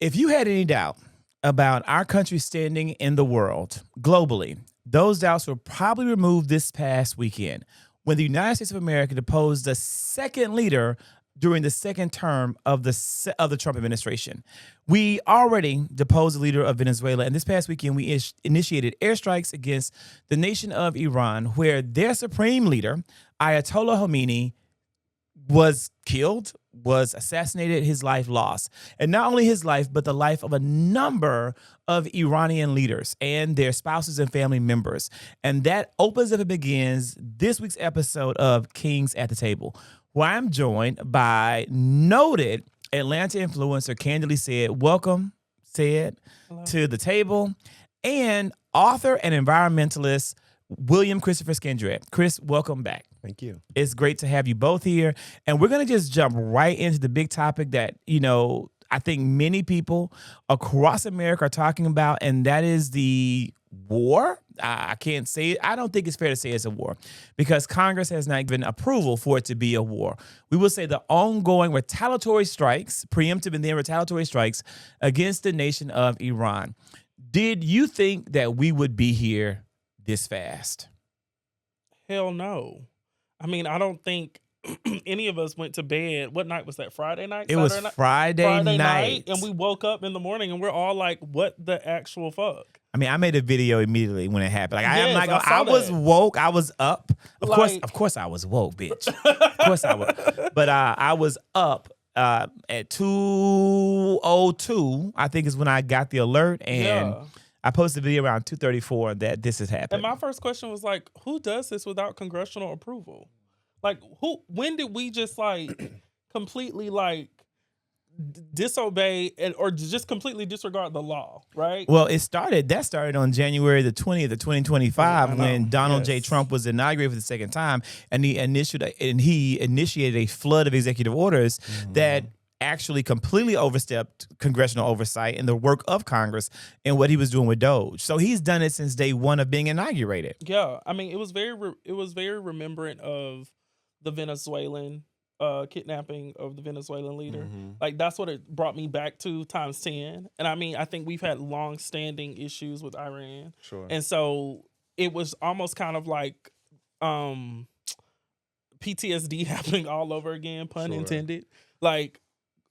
If you had any doubt about our country's standing in the world globally, those doubts were probably removed this past weekend when the United States of America deposed the second leader during the second term of the Trump administration. We already deposed the leader of Venezuela, and this past weekend we initiated airstrikes against the nation of Iran, where their supreme leader, Ayatollah Khomeini, was killed, was assassinated, his life lost. And not only his life, but the life of a number of Iranian leaders and their spouses and family members. And that opens up and begins this week's episode of Kings at the Table, where I'm joined by noted Atlanta influencer Candidly Said. Welcome, Said, to the table. And author and environmentalist William Christopher Skindred. Chris, welcome back. Thank you. It's great to have you both here. And we're going to just jump right into the big topic that, I think many people across America are talking about, and that is the war. I can't say it. I don't think it's fair to say it's a war because Congress has not given approval for it to be a war. We will say the ongoing retaliatory strikes, preemptive and then retaliatory strikes against the nation of Iran. Did you think that we would be here this fast? Hell no. I mean, I don't think any of us went to bed. What night was that? Friday night? It was Friday night. And we woke up in the morning and we're all like, what the actual fuck? I mean, I made a video immediately when it happened. Like, Yes, I was woke. I was up. Of course I was woke, bitch. Of course I was. But I was up at 2:02, I think is when I got the alert. And I posted a video around 2:34 that this has happened. And my first question was like, who does this without congressional approval? Like, when did we just completely disobey or just completely disregard the law, right? Well, that started on January the 20th of 2025 when Donald J. Trump was inaugurated for the second time, and he initiated a flood of executive orders that actually completely overstepped congressional oversight and the work of Congress and what he was doing with Doge. So he's done it since day one of being inaugurated. Yeah, I mean, it was very remembrant of the Venezuelan kidnapping of the Venezuelan leader. Like, that's what it brought me back to times 10. And I mean, I think we've had long-standing issues with Iran. Sure. And so it was almost kind of like PTSD happening all over again, pun intended. Like,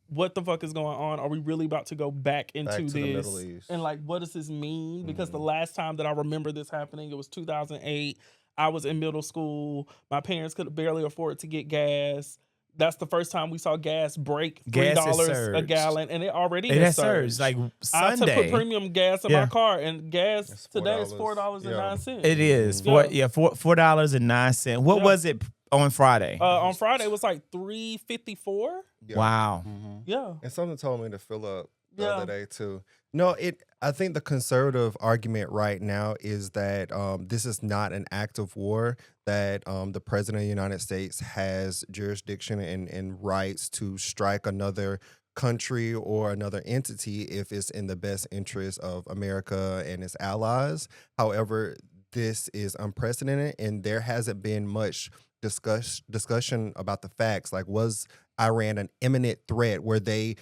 what the fuck is going on? Are we really about to go back into this? The Middle East. And what does this mean? Because the last time that I remember this happening, it was 2008. I was in middle school. My parents could barely afford to get gas. That's the first time we saw gas break $3 a gallon, and it already has surged. Like I had to Sunday. put premium gas in my car, and gas today is $4.09. It is $4.09. What was it on Friday? On Friday it was like $3.54. Yeah. Wow. Yeah. And something told me to fill up the other day too. No, I think the conservative argument right now is that this is not an act of war, that the president of the United States has jurisdiction and rights to strike another country or another entity if it's in the best interest of America and its allies. However, this is unprecedented, and there hasn't been much discussion about the facts. Like, was Iran an imminent threat? Were they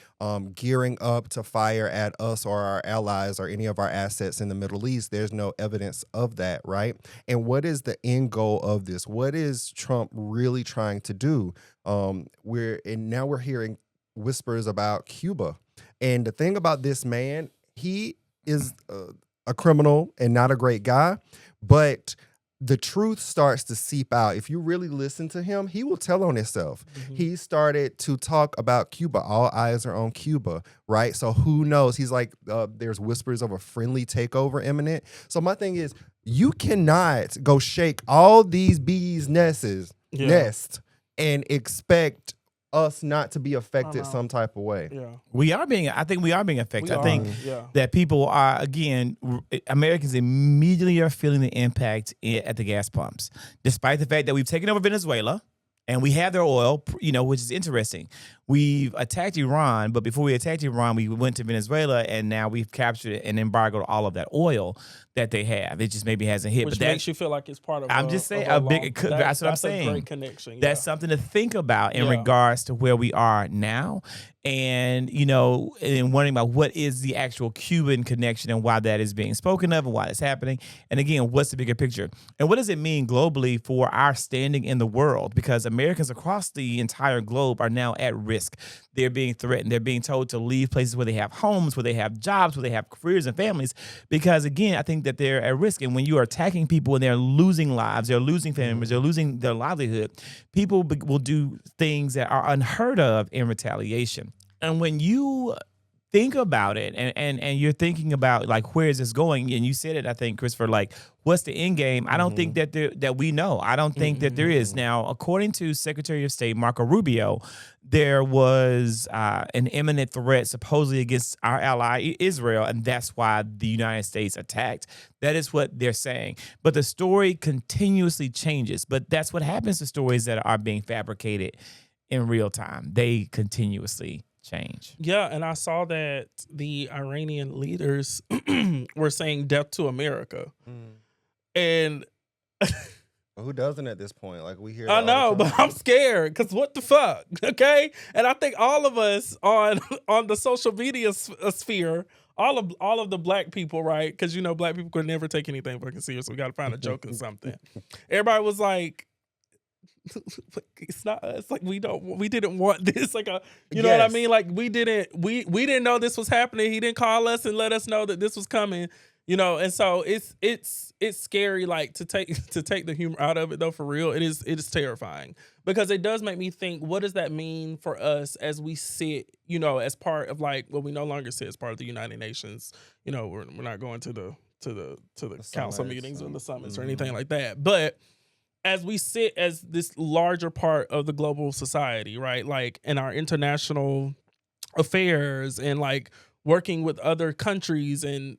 gearing up to fire at us or our allies or any of our assets in the Middle East? There's no evidence of that, right? And what is the end goal of this? What is Trump really trying to do? Now we're hearing whispers about Cuba. And the thing about this man, he is a criminal and not a great guy, but the truth starts to seep out. If you really listen to him, he will tell on himself. He started to talk about Cuba. All eyes are on Cuba, right? So who knows? He's like, there's whispers of a friendly takeover imminent. So my thing is, you cannot go shake all these bees' nests and expect us not to be affected some type of way. Yeah. I think we are being affected. I think that people are, again, Americans immediately are feeling the impact at the gas pumps, despite the fact that we've taken over Venezuela and we have their oil, which is interesting. we've attacked Iran, but before we attacked Iran, we went to Venezuela, and now we've captured and embargoed all of that oil that they have. It just maybe hasn't hit. Which but makes you feel like it's part of. I'm just saying a big. That's what I'm saying. That's a great connection. That's something to think about in regards to where we are now, and and wondering about what is the actual Cuban connection and why that is being spoken of and why it's happening. And again, what's the bigger picture and what does it mean globally for our standing in the world? Because Americans across the entire globe are now at risk. They're being threatened. They're being told to leave places where they have homes, where they have jobs, where they have careers and families. Because again, I think that they're at risk. And when you are attacking people and they're losing lives, they're losing families, they're losing their livelihood, people will do things that are unheard of in retaliation. And when you think about it and you're thinking about like, where is this going? And you said it, I think, Christopher, like, what's the end game? I don't think that we know. I don't think that there is. Now, according to Secretary of State Marco Rubio, there was an imminent threat supposedly against our ally Israel, and that's why the United States attacked. That is what they're saying. But the story continuously changes. But that's what happens to stories that are being fabricated in real time. They continuously change. Yeah, and I saw that the Iranian leaders were saying death to America. And who doesn't at this point? Like, we hear I know, but I'm scared because what the fuck? Okay. And I think all of us on the social media sphere, all of the black people, right? Because black people could never take anything fucking serious. So we got to find a joke or something. Everybody was like, it's not us. Like, we didn't want this. Like, you know what I mean? Like, we didn't know this was happening. He didn't call us and let us know that this was coming. And so it's scary, like, to take the humor out of it, though. For real, it is terrifying, because it does make me think, what does that mean for us as we sit, as part of, like, well, we no longer sit as part of the United Nations. We're not going to the council meetings or the summits or anything like that, but as we sit as this larger part of the global society, right? Like, in our international affairs and, like, working with other countries, and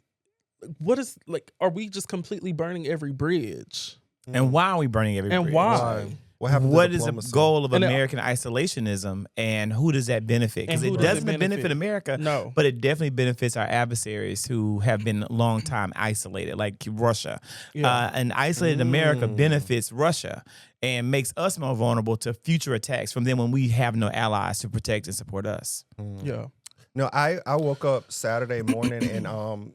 what is, like, are we just completely burning every bridge? And why are we burning every bridge? And why? What is the goal of American isolationism, and who does that benefit? Because it doesn't benefit America, no, but it definitely benefits our adversaries who have been a long time isolated, like Russia. And isolated America benefits Russia and makes us more vulnerable to future attacks from them when we have no allies to protect and support us. Yeah. No, I woke up Saturday morning and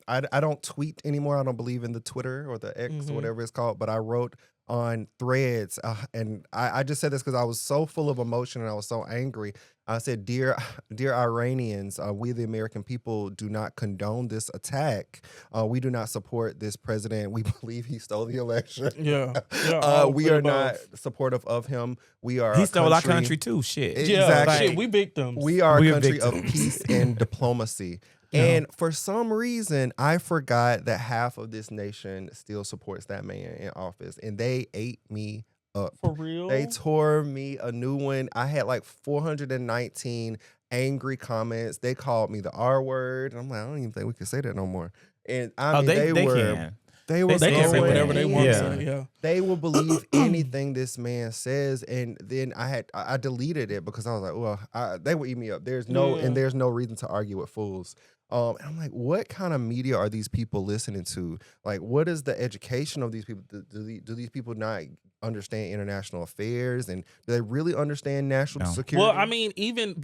I don't tweet anymore. I don't believe in the Twitter or the X or whatever it's called, but I wrote on Threads, and I just said this because I was so full of emotion and I was so angry. I said, dear Iranians, we the American people do not condone this attack. We do not support this president. We believe he stole the election. We are not supportive of him. We are he stole our country too. Shit. Exactly. Shit, we victims. We are a country of peace and diplomacy. And for some reason, I forgot that half of this nation still supports that man in office, and they ate me up. For real? They tore me a new one. I had like 419 angry comments. They called me the R word. And I'm like, I don't even think we can say that no more. And I mean, they can. They can say whatever they want to say. Yeah. They will believe anything this man says. And then I deleted it because I was like, well, they will eat me up. There's no reason to argue with fools. And I'm like, what kind of media are these people listening to? Like, what is the education of these people? Do these people not understand international affairs, and do they really understand national security? Well, I mean, even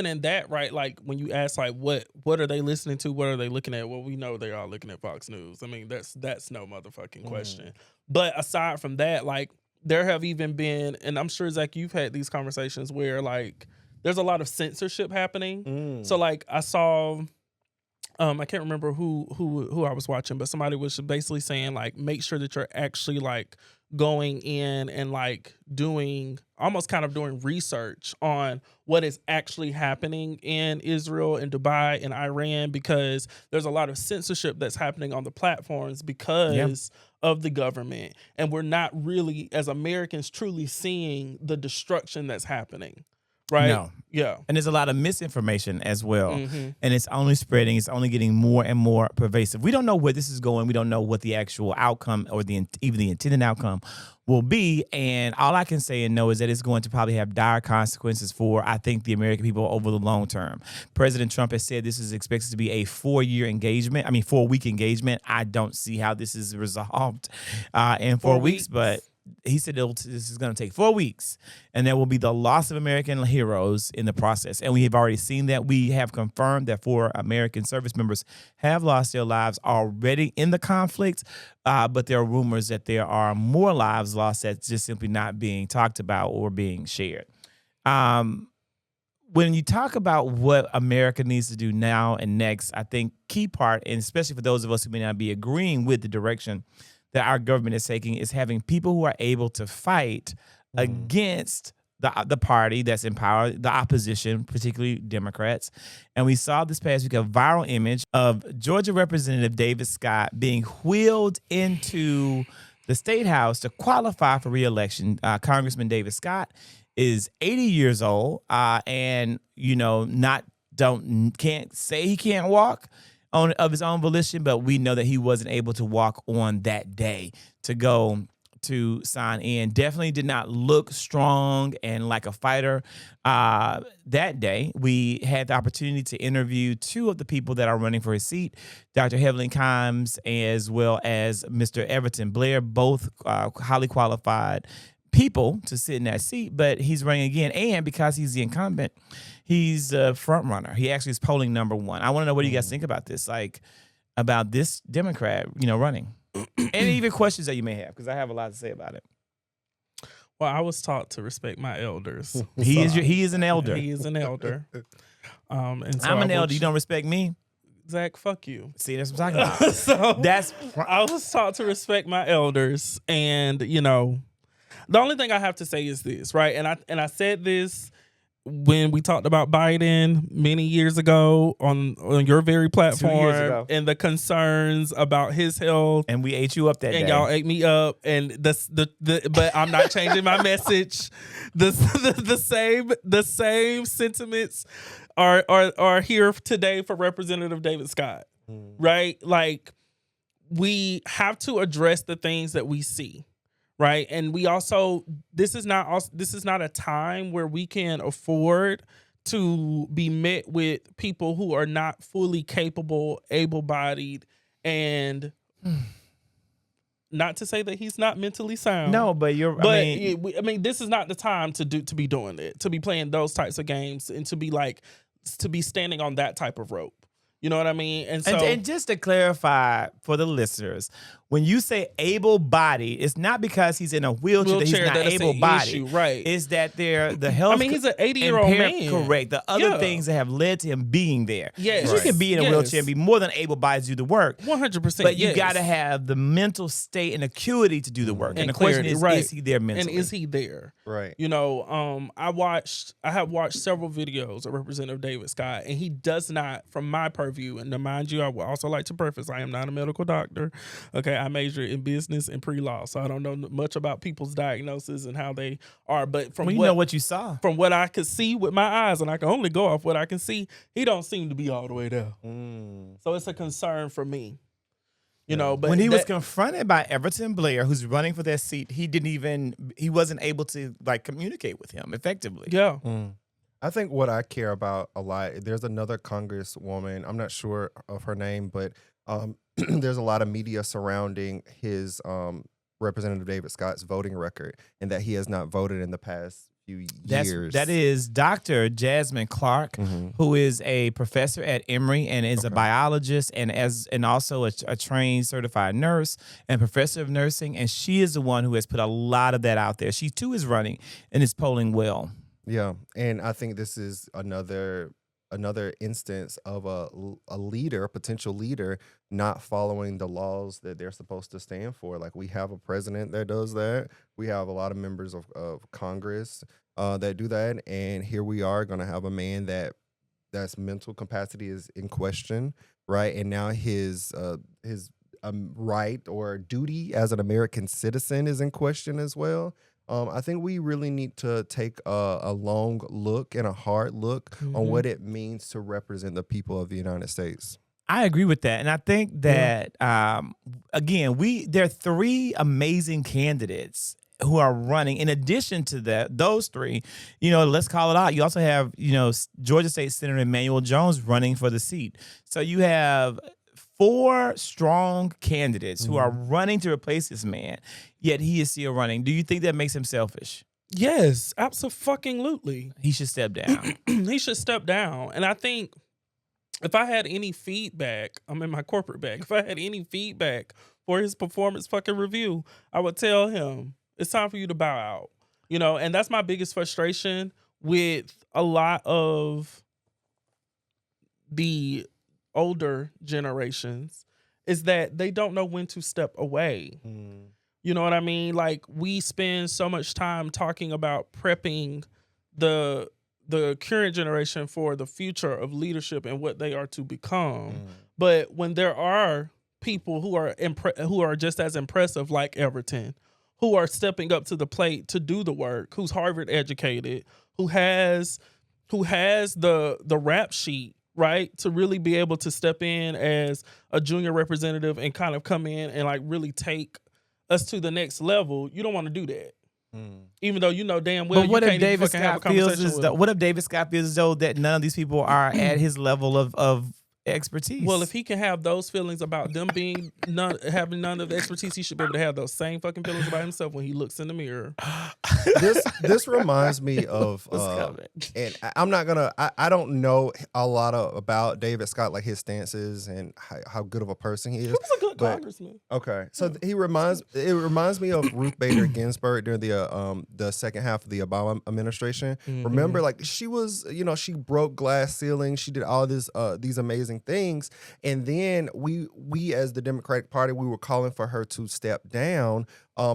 in that, right? Like, when you ask, like, what are they listening to? What are they looking at? Well, we know they are looking at Fox News. I mean, that's no motherfucking question. But aside from that, like, there have even been, and I'm sure, Zach, you've had these conversations where, like, there's a lot of censorship happening. So, like, I saw. I can't remember who I was watching, but somebody was basically saying, like, make sure that you're actually, like, going in and, like, doing research on what is actually happening in Israel and Dubai and Iran, because there's a lot of censorship that's happening on the platforms because of the government. And we're not really, as Americans, truly seeing the destruction that's happening. right? No. Yeah. And there's a lot of misinformation as well. Mm-hmm. And it's only spreading. It's only getting more and more pervasive. We don't know where this is going. We don't know what the actual outcome or even the intended outcome will be. And all I can say and know is that it's going to probably have dire consequences for, I think, the American people over the long term. President Trump has said this is expected to be a 4-week engagement. I don't see how this is resolved in 4 weeks, but he said this is going to take 4 weeks, and there will be the loss of American heroes in the process. And we have already seen that. We have confirmed that 4 American service members have lost their lives already in the conflict, but there are rumors that there are more lives lost that's just simply not being talked about or being shared. When you talk about what America needs to do now and next, I think key part, and especially for those of us who may not be agreeing with the direction that our government is taking, is having people who are able to fight against the party that's in power, the opposition, particularly Democrats. And we saw this past week a viral image of Georgia Representative David Scott being wheeled into the State House to qualify for reelection. Congressman David Scott is 80 years old and, can't say he can't walk of his own volition, but we know that he wasn't able to walk on that day to go to sign in. Definitely did not look strong and like a fighter. That day, we had the opportunity to interview 2 of the people that are running for his seat, Dr. Evelyn Kimes as well as Mr. Everton Blair, both highly qualified people to sit in that seat, but he's running again. And because he's the incumbent, he's a front runner. He actually is polling number 1. I want to know what you guys think about this, about this Democrat, running. And even questions that you may have, because I have a lot to say about it. Well, I was taught to respect my elders. He is an elder. He is an elder. And so I'm an elder. You don't respect me? Zach, fuck you. See, that's what I'm talking about. I was taught to respect my elders, and the only thing I have to say is this, right? And I said this when we talked about Biden many years ago on your very platform, and the concerns about his health, and we ate you up that day, and y'all ate me up, and but I'm not changing my message. The same sentiments are here today for Representative David Scott, right? Like, we have to address the things that we see. Right. And we also, this is not a time where we can afford to be met with people who are not fully capable, able-bodied, and not to say that he's not mentally sound. No, but I mean, this is not the time to be doing it, to be playing those types of games, and to be standing on that type of rope. You know what I mean? And so, and just to clarify for the listeners, when you say able-bodied, it's not because he's in a wheelchair that he's not able-bodied. Right. It's that the health. I mean, he's an 80-year-old man. Correct. The other things that have led to him being there. Yes. You can be in a wheelchair and be more than able-bodied to do the work. 100%. But you got to have the mental state and acuity to do the work. And the clarity, question is he there mentally? And is he there? Right. I have watched several videos of Representative David Scott, and he does not, from my purview, and to mind you, I would also like to preface, I am not a medical doctor. Okay, I major in business and pre-law, so I don't know much about people's diagnoses and how they are. But from what you saw, from what I could see with my eyes, and I can only go off what I can see, he don't seem to be all the way there. So it's a concern for me. But when he was confronted by Everton Blair, who's running for that seat, he wasn't able to communicate with him effectively. Yeah. I think what I care about a lot, there's another congresswoman, I'm not sure of her name, but there's a lot of media surrounding his Representative David Scott's voting record, and that he has not voted in the past few years. That is Dr. Jasmine Clark, who is a professor at Emory and is a biologist and also a trained certified nurse and professor of nursing, and she is the one who has put a lot of that out there. She too is running and is polling well. Yeah, and I think this is another instance of a potential leader, not following the laws that they're supposed to stand for. Like, we have a president that does that. We have a lot of members of Congress that do that. And here we are going to have a man that's mental capacity is in question, right? And now his right or duty as an American citizen is in question as well. I think we really need to take a long look and a hard look on what it means to represent the people of the United States. I agree with that. And I think that, again, there are three amazing candidates who are running. In addition to those three, let's call it out. You also have, Georgia State Senator Emmanuel Jones running for the seat. So you have 4 strong candidates who are running to replace this man, yet he is still running. Do you think that makes him selfish? Yes, absolutely. He should step down. He should step down. And I think if I had any feedback, I'm in my corporate bag. If I had any feedback for his performance fucking review, I would tell him, it's time for you to bow out. And that's my biggest frustration with a lot of the older generations, is that they don't know when to step away. You know what I mean? Like, we spend so much time talking about prepping the current generation for the future of leadership and what they are to become. But when there are people who are just as impressive, like Everton, who are stepping up to the plate to do the work, who's Harvard educated, who has the rap sheet, right, to really be able to step in as a junior representative and kind of come in and like really take us to the next level, you don't want to do that. Even though damn well. But what you if can't David even have a Scott feels conversation as with though? him. What if David Scott feels as though that none of these people are at his level of expertise? Well, if he can have those feelings about them being having none of the expertise, he should be able to have those same fucking feelings about himself when he looks in the mirror. This reminds me of, and I'm not gonna. I don't know a lot about David Scott, like his stances and how good of a person he is. He was a good congressman. Okay, so it reminds me of Ruth Bader Ginsburg during the second half of the Obama administration. Remember, like, she was, she broke glass ceilings, she did all these amazing things, and then we as the Democratic Party, we were calling for her to step down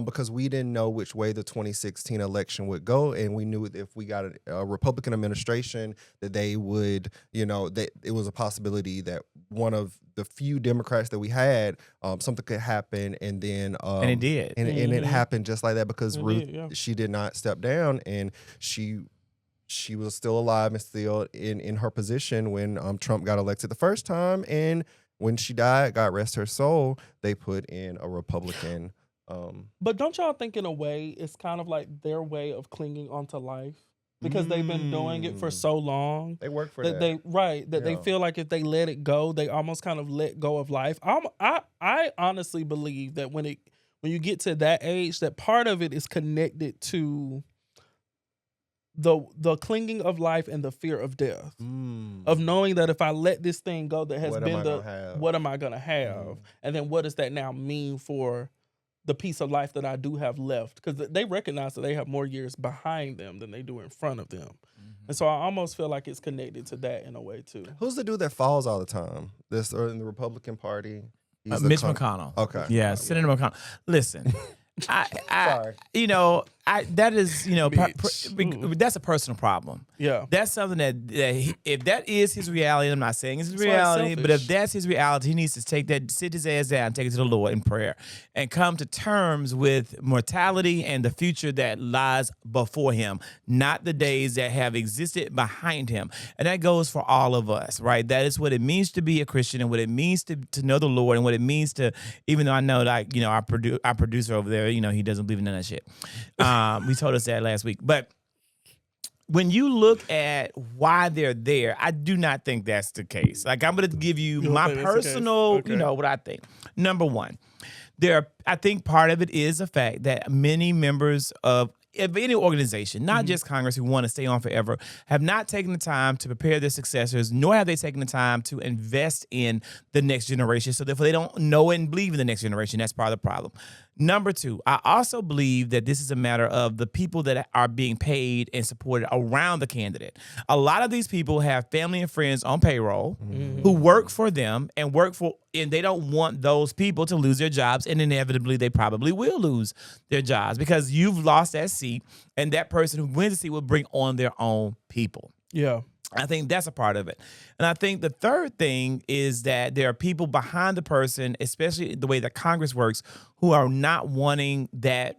because we didn't know which way the 2016 election would go, and we knew if we got a Republican administration that they would, that it was a possibility that one of the few Democrats that we had, something could happen, and then and it did, and it happened just like that because Ruth, she did not step down, and she was still alive and still in her position when Trump got elected the first time, and when she died, God rest her soul, they put in a Republican. But don't y'all think in a way it's kind of like their way of clinging onto life? Because they've been doing it for so long. They work for that. They feel like if they let it go, they almost kind of let go of life. I honestly believe that when you get to that age, that part of it is connected to the clinging of life and the fear of death. Of knowing that if I let this thing go that has what am I gonna have? And then what does that now mean for the piece of life that I do have left? Because they recognize that they have more years behind them than they do in front of them. And so I almost feel like it's connected to that in a way too. Who's the dude that falls all the time? Or in the Republican Party? Mitch McConnell. Okay. Yeah, Senator McConnell. Listen, Sorry. that is, that's a personal problem. Yeah. That's something that if that is his reality, I'm not saying it's his reality, but if that's his reality, he needs to sit his ass down, take it to the Lord in prayer, and come to terms with mortality and the future that lies before him, not the days that have existed behind him. And that goes for all of us, right? That is what it means to be a Christian, and what it means to know the Lord, and what it means to, even though I know, like, our producer over there, he doesn't believe in none of that shit. We told us that last week. But when you look at why they're there, I do not think that's the case. Like, I'm going to give you my personal, what I think. Number one, I think part of it is the fact that many members of any organization, not just Congress, who want to stay on forever, have not taken the time to prepare their successors, nor have they taken the time to invest in the next generation. So therefore, they don't know and believe in the next generation. That's part of the problem. Number two, I also believe that this is a matter of the people that are being paid and supported around the candidate. A lot of these people have family and friends on payroll who work for them and they don't want those people to lose their jobs, and inevitably they probably will lose their jobs because you've lost that seat, and that person who wins the seat will bring on their own people. Yeah. I think that's a part of it. And I think the third thing is that there are people behind the person, especially the way that Congress works, who are not wanting that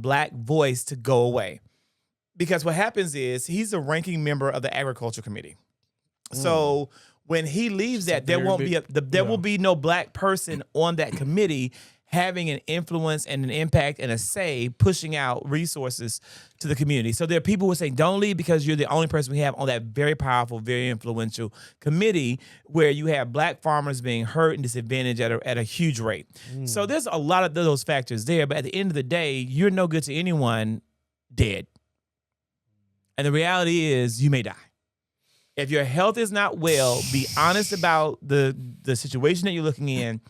black voice to go away. Because what happens is he's a ranking member of the Agriculture Committee. So when he leaves that, there won't be there will be no black person on that committee having an influence and an impact and a say pushing out resources to the community. So there are people who say, don't leave because you're the only person we have on that very powerful, very influential committee where you have black farmers being hurt and disadvantaged at a huge rate. So there's a lot of those factors there. But at the end of the day, you're no good to anyone dead. And the reality is you may die. If your health is not well, be honest about the situation that you're looking in,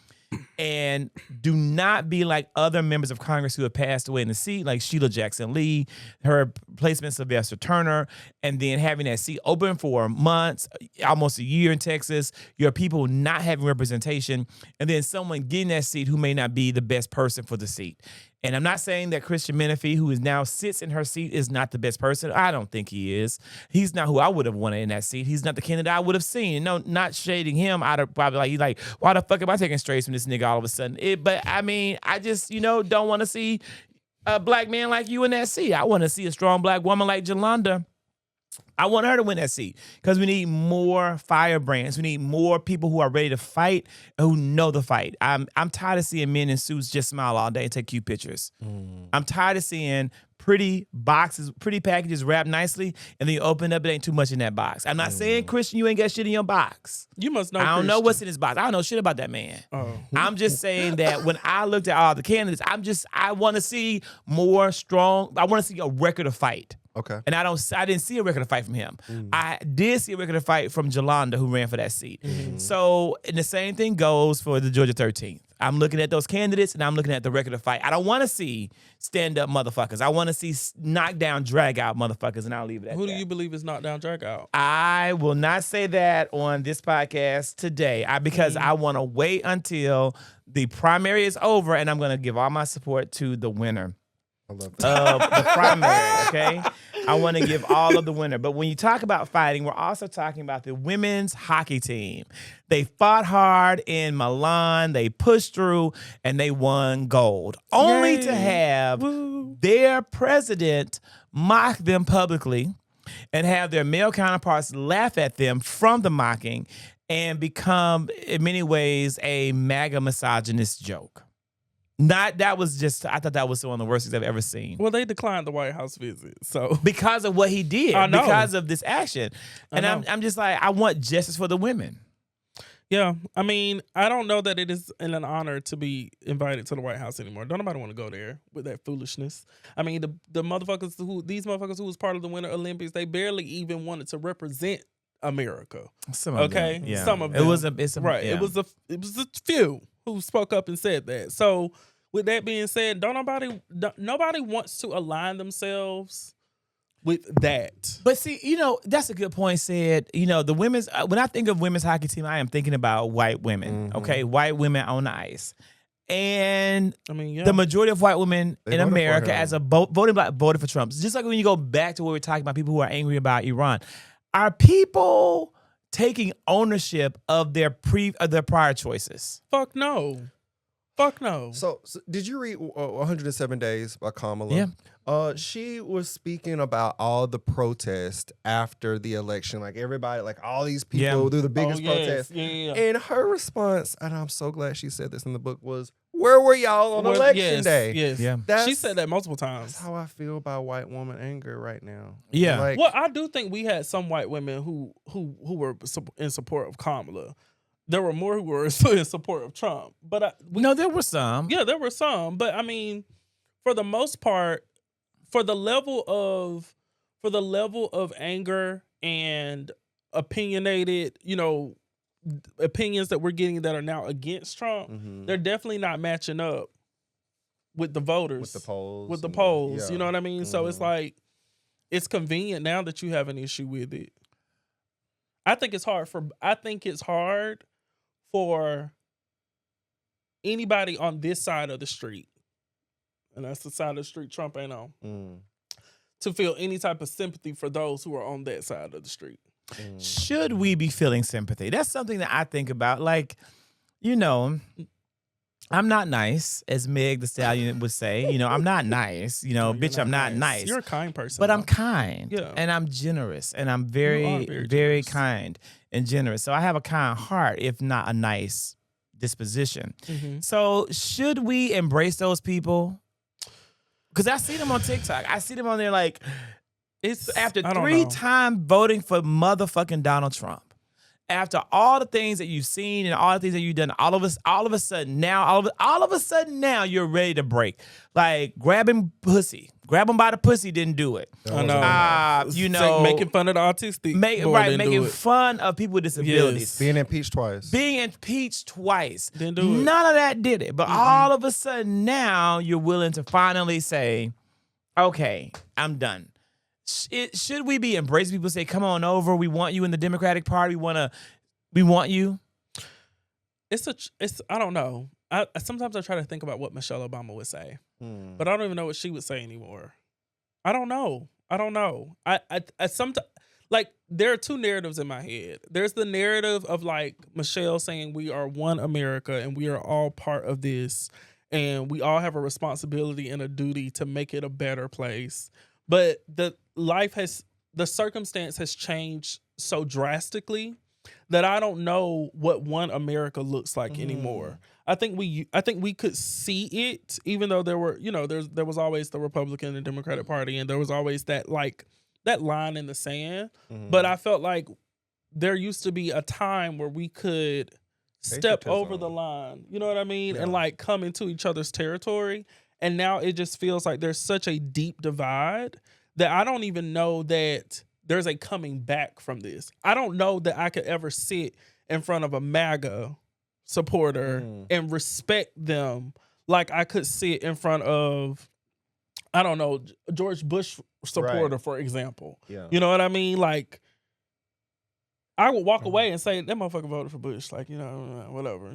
and do not be like other members of Congress who have passed away in the seat, like Sheila Jackson Lee, her replacement Sylvester Turner, and then having that seat open for months, almost a year in Texas. Your people not having representation, and then someone getting that seat who may not be the best person for the seat. And I'm not saying that Christian Menifee, who is now sits in her seat, is not the best person. I don't think he is. He's not who I would have wanted in that seat. He's not the candidate I would have seen. No, not shading him out of probably like, he's like, why the fuck am I taking strays from this nigga all of a sudden? But I mean, I just, don't want to see a black man like you in that seat. I want to see a strong black woman like Jolanda. I want her to win that seat because we need more firebrands. We need more people who are ready to fight and who know the fight. I'm tired of seeing men in suits just smile all day and take cute pictures. I'm tired of seeing pretty boxes, pretty packages wrapped nicely, and then you open up, it ain't too much in that box. I'm not saying, Christian, you ain't got shit in your box. You must know. I don't know what's in his box. I don't know shit about that man. I'm just saying that when I looked at all the candidates, I want to see more strong. I want to see a record of fight. Okay. And I didn't see a record of fight from him. I did see a record of fight from Jolanda, who ran for that seat. So, and the same thing goes for the Georgia 13th. I'm looking at those candidates, and I'm looking at the record of fight. I don't want to see stand-up motherfuckers. I want to see knock-down, drag-out motherfuckers, and I'll leave it at that. Who do you believe is knock-down, drag-out? I will not say that on this podcast today because I want to wait until the primary is over, and I'm going to give all my support to the winner. I love that. Of the primary, okay? I want to give all of the winner. But when you talk about fighting, we're also talking about the women's hockey team. They fought hard in Milan, they pushed through, and they won gold. Only to have their president mock them publicly and have their male counterparts laugh at them from the mocking and become, in many ways, a MAGA misogynist joke. I thought that was one of the worst things I've ever seen. Well, they declined the White House visit, so because of what he did, I know. because of this action, and I'm just like, I want justice for the women. Yeah, I mean, I don't know that it is an honor to be invited to the White House anymore. Don't nobody want to go there with that foolishness. I mean, these motherfuckers who was part of the Winter Olympics, they barely even wanted to represent America. Some of them, yeah. Some of them. It was a few who spoke up and said that. So with that being said, nobody wants to align themselves with that. But see, that's a good point said. The women's, when I think of women's hockey team, I am thinking about white women, okay? White women on the ice. And I mean, the majority of white women in America as a voting black voted for Trump. Just like when you go back to what we're talking about, people who are angry about Iran. Are people taking ownership of their prior choices? Fuck no. So did you read 107 Days by Kamala? Yeah. She was speaking about all the protests after the election, like everybody, like all these people do the biggest protest. Yeah. And her response, and I'm so glad she said this in the book, was, "Where were y'all on election day?" Yes. Yeah. She said that multiple times. That's how I feel about white woman anger right now. Yeah. Like, Well, I do think we had some white women who were in support of Kamala. There were more who were in support of Trump. But there were some. Yeah, there were some. But I mean, for the most part, for the level of anger and opinionated, opinions that we're getting that are now against Trump, they're definitely not matching up with the voters. with the polls. You know what I mean? So it's like, it's convenient now that you have an issue with it. I think it's hard for anybody on this side of the street, and that's the side of the street Trump ain't on, to feel any type of sympathy for those who are on that side of the street. Should we be feeling sympathy? That's something that I think about. Like, you know, I'm not nice, as Meg the Stallion would say. You know, I'm not nice. You know, No, you're bitch, I'm not nice. You're a kind person. But I'm though. kind. Yeah. And I'm generous. And I'm You are very, very very generous. kind and generous. So I have a kind heart, if not a nice disposition. Mhm. So should we embrace those people? Because I see them on TikTok. I see them on there like, It's after I don't 3 know. times voting for motherfucking Donald Trump. After all the things that you've seen and all the things that you've done, all of a sudden now you're ready to break. Like grab him by the pussy didn't do it. I know. You know, making fun of the autistic. boy didn't do making it. fun of people with disabilities. Yes. Being impeached twice. Being impeached twice. Didn't do it. None of that did it. But all of a sudden now you're willing to finally say, okay, I'm done. Should we be embracing people say, come on over, we want you in the Democratic Party, we want you? It's I don't know. Sometimes I try to think about what Michelle Obama would say, but I don't even know what she would say anymore. I don't know. I sometimes, like, there are two narratives in my head. There's the narrative of like Michelle saying we are one America and we are all part of this and we all have a responsibility and a duty to make it a better place. But the circumstance has changed so drastically that I don't know what one America looks like anymore. I think we could see it, even though there were, there was always the Republican and Democratic Party, and there was always that line in the sand. But I felt like there used to be a time where we could step over the line, you know what I mean, and like come into each other's territory. And now it just feels like there's such a deep divide that I don't even know that there's a coming back from this. I don't know that I could ever sit in front of a MAGA supporter and respect them like I could sit in front of, I don't know, George Bush supporter, for example. Yeah. You know what I mean? Like, I would walk away and say, that motherfucker voted for Bush. Like, whatever.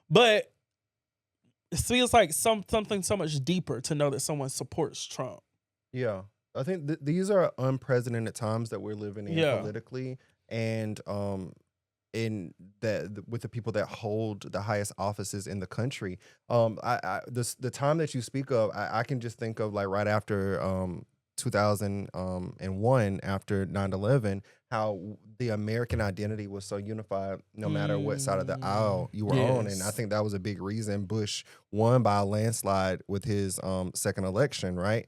But it feels like something so much deeper to know that someone supports Trump. Yeah. I think these are unprecedented times that we're living in politically, and with the people that hold the highest offices in the country. The time that you speak of, I can just think of like right after 2001, after 9/11, how the American identity was so unified no matter what side of the aisle you were on. And I think that was a big reason Bush won by a landslide with his second election, right?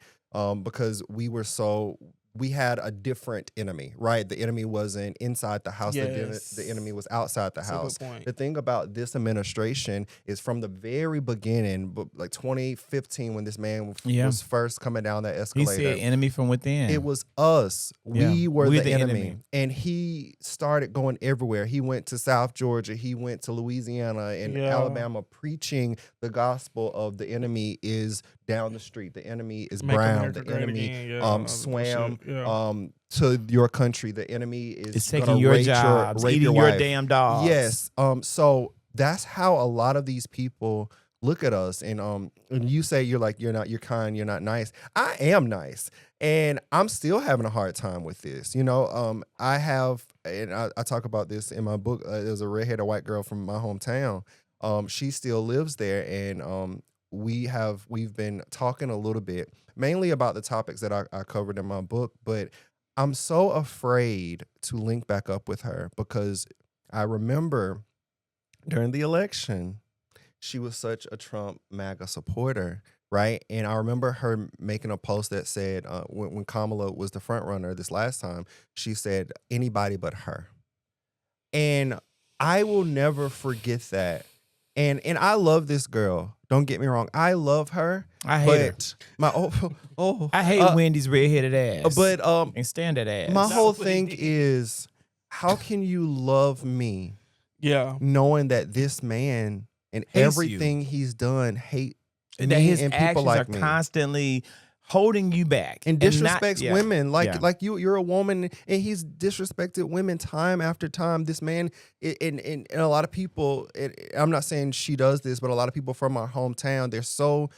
Because we had a different enemy, right? The enemy wasn't inside the house. The enemy was outside the house. The thing about this administration is from the very beginning, like 2015, when this man was first coming down that escalator. He said enemy from within. It was us. Yeah. We were We're the the enemy. enemy. And he started going everywhere. He went to South Georgia. He went to Louisiana and Alabama, preaching the gospel of the enemy is down the street. The enemy is brown. The enemy swam to your country. The enemy is taking your jobs, eating your damn dogs. Yes. So that's how a lot of these people look at us. And you say you're kind, you're not nice. I am nice. And I'm still having a hard time with this. I have, and I talk about this in my book. There's a redheaded white girl from my hometown. She still lives there, and we've been talking a little bit, mainly about the topics that I covered in my book, but I'm so afraid to link back up with her because I remember during the election, she was such a Trump MAGA supporter, right? And I remember her making a post that said, when Kamala was the front runner this last time, she said, anybody but her. And I will never forget that. And I love this girl. Don't get me wrong. I love her. I hate her. I hate Wendy's redheaded ass. But can't stand that ass. My whole thing is, how can you love me? Knowing that this man and Hates everything he's done hate and me that his and people actions like are me. Constantly holding you back And disrespects women like Yeah. you're a woman, and he's disrespected women time after time. This man and a lot of people, I'm not saying she does this, but a lot of people from our hometown, they're so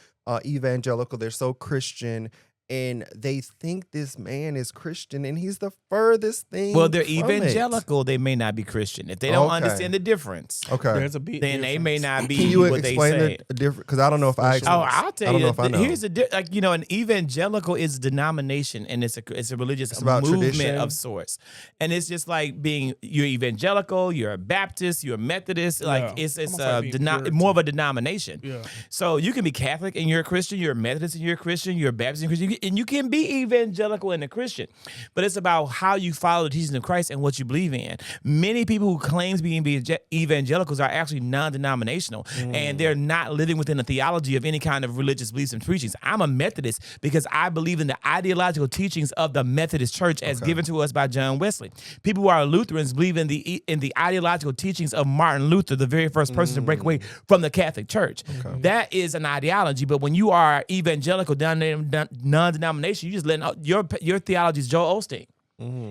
evangelical, they're so Christian, and they think this man is Christian, and he's the furthest thing. Well, they're from evangelical. They may not be Christian. If they don't Okay. understand the difference, Okay. There's a big then they may difference. not be Can you what they explain say. the difference? Because I don't know if I. Oh, I'll tell I don't you. know if I know. Here's an evangelical is a denomination, and it's a religious about movement tradition. of sorts, and it's just like you're evangelical, you're a Baptist, you're a Methodist, like Yeah. it's Almost like being Puritan. more of a denomination. Yeah. So you can be Catholic and you're a Christian, you're a Methodist and you're a Christian, you're a Baptist and you're a Christian, and you can be evangelical and a Christian, but it's about how you follow the teachings of Christ and what you believe in. Many people who claim to be evangelicals are actually non-denominational, and they're not living within the theology of any kind of religious beliefs and preachings. I'm a Methodist because I believe in the ideological teachings of the Methodist Church as given to us by John Wesley. People who are Lutherans believe in the ideological teachings of Martin Luther, the very first person to break away from the Catholic Church. That is an ideology, but when you are evangelical, non-denomination, you just letting your theology is Joel Osteen.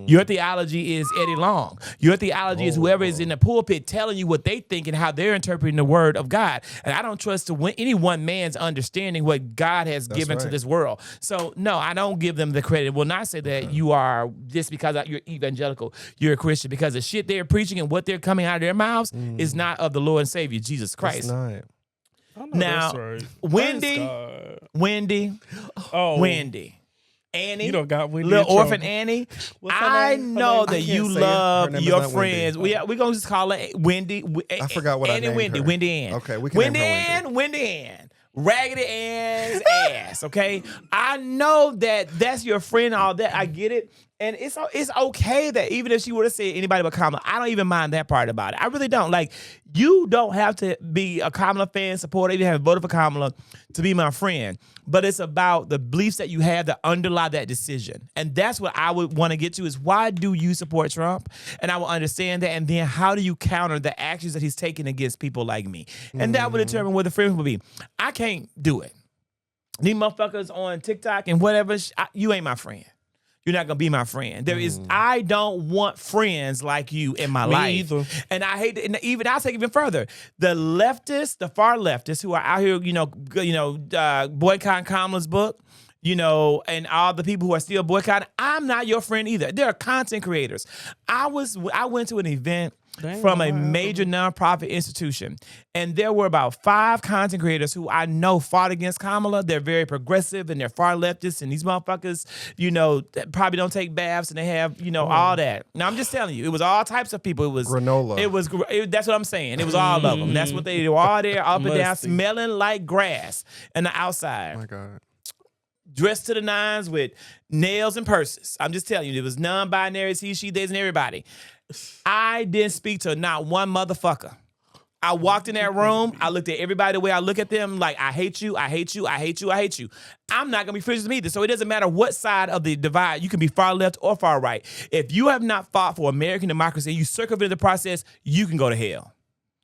Your theology is Eddie Long. Your theology is whoever is in the pulpit telling you what they think and how they're interpreting the word of God. And I don't trust any one man's understanding what God has given to right. this world. So no, I don't give them the credit. Will not say that you are just because you're evangelical, you're a Christian, because the shit they're preaching and what they're coming out of their mouths is not of the Lord and Savior Jesus Christ. It's not. I know Now, that's right. Wendy, Praise God. Wendy. Annie, You done got Wendy little in orphan trouble. Annie. What's her I name? Her know name? that I you can't say it. love Her name is your not Wendy. friends. We're gonna just call her Wendy. I forgot what I Annie named Wendy. her. Wendy Ann. Okay, we can Wendy name her Ann. Wendy Ann. Raggedy Ann's ass. Okay, I know that that's your friend. All that I get it, and it's okay that even if she would have said anybody but Kamala, I don't even mind that part about it. I really don't. Like, you don't have to be a Kamala fan, supporter, even have voted for Kamala to be my friend. But it's about the beliefs that you have that underlie that decision. And that's what I would want to get to is, why do you support Trump? And I will understand that. And then how do you counter the actions that he's taking against people like me? And that would determine where the friends will be. I can't do it. These motherfuckers on TikTok and whatever, you ain't my friend. You're not gonna be my friend. I don't want friends like you in my life. Either. And I hate it. And even I'll take it even further. The leftists, the far leftists who are out here, boycotting Kamala's book, and all the people who are still boycotting, I'm not your friend either. They're content creators. I went to an event from a major nonprofit institution, and there were about 5 content creators who I know fought against Kamala. They're very progressive and they're far leftists, and these motherfuckers, probably don't take baths, and they have, all that. Now I'm just telling you, it was all types of people. It was Granola. That's what I'm saying. It was all of them. That's what they were all there, up and down, Musty. smelling like grass, and the outside. Oh my God. Dressed to the nines with nails and purses. I'm just telling you, there was non-binaries, he, she, theys, and everybody. I didn't speak to not one motherfucker. I walked in that room. I looked at everybody the way I look at them, like, I hate you, I hate you, I hate you, I hate you. I'm not going to be friends with them either. So it doesn't matter what side of the divide. You can be far left or far right. If you have not fought for American democracy and you circumvented the process, you can go to hell.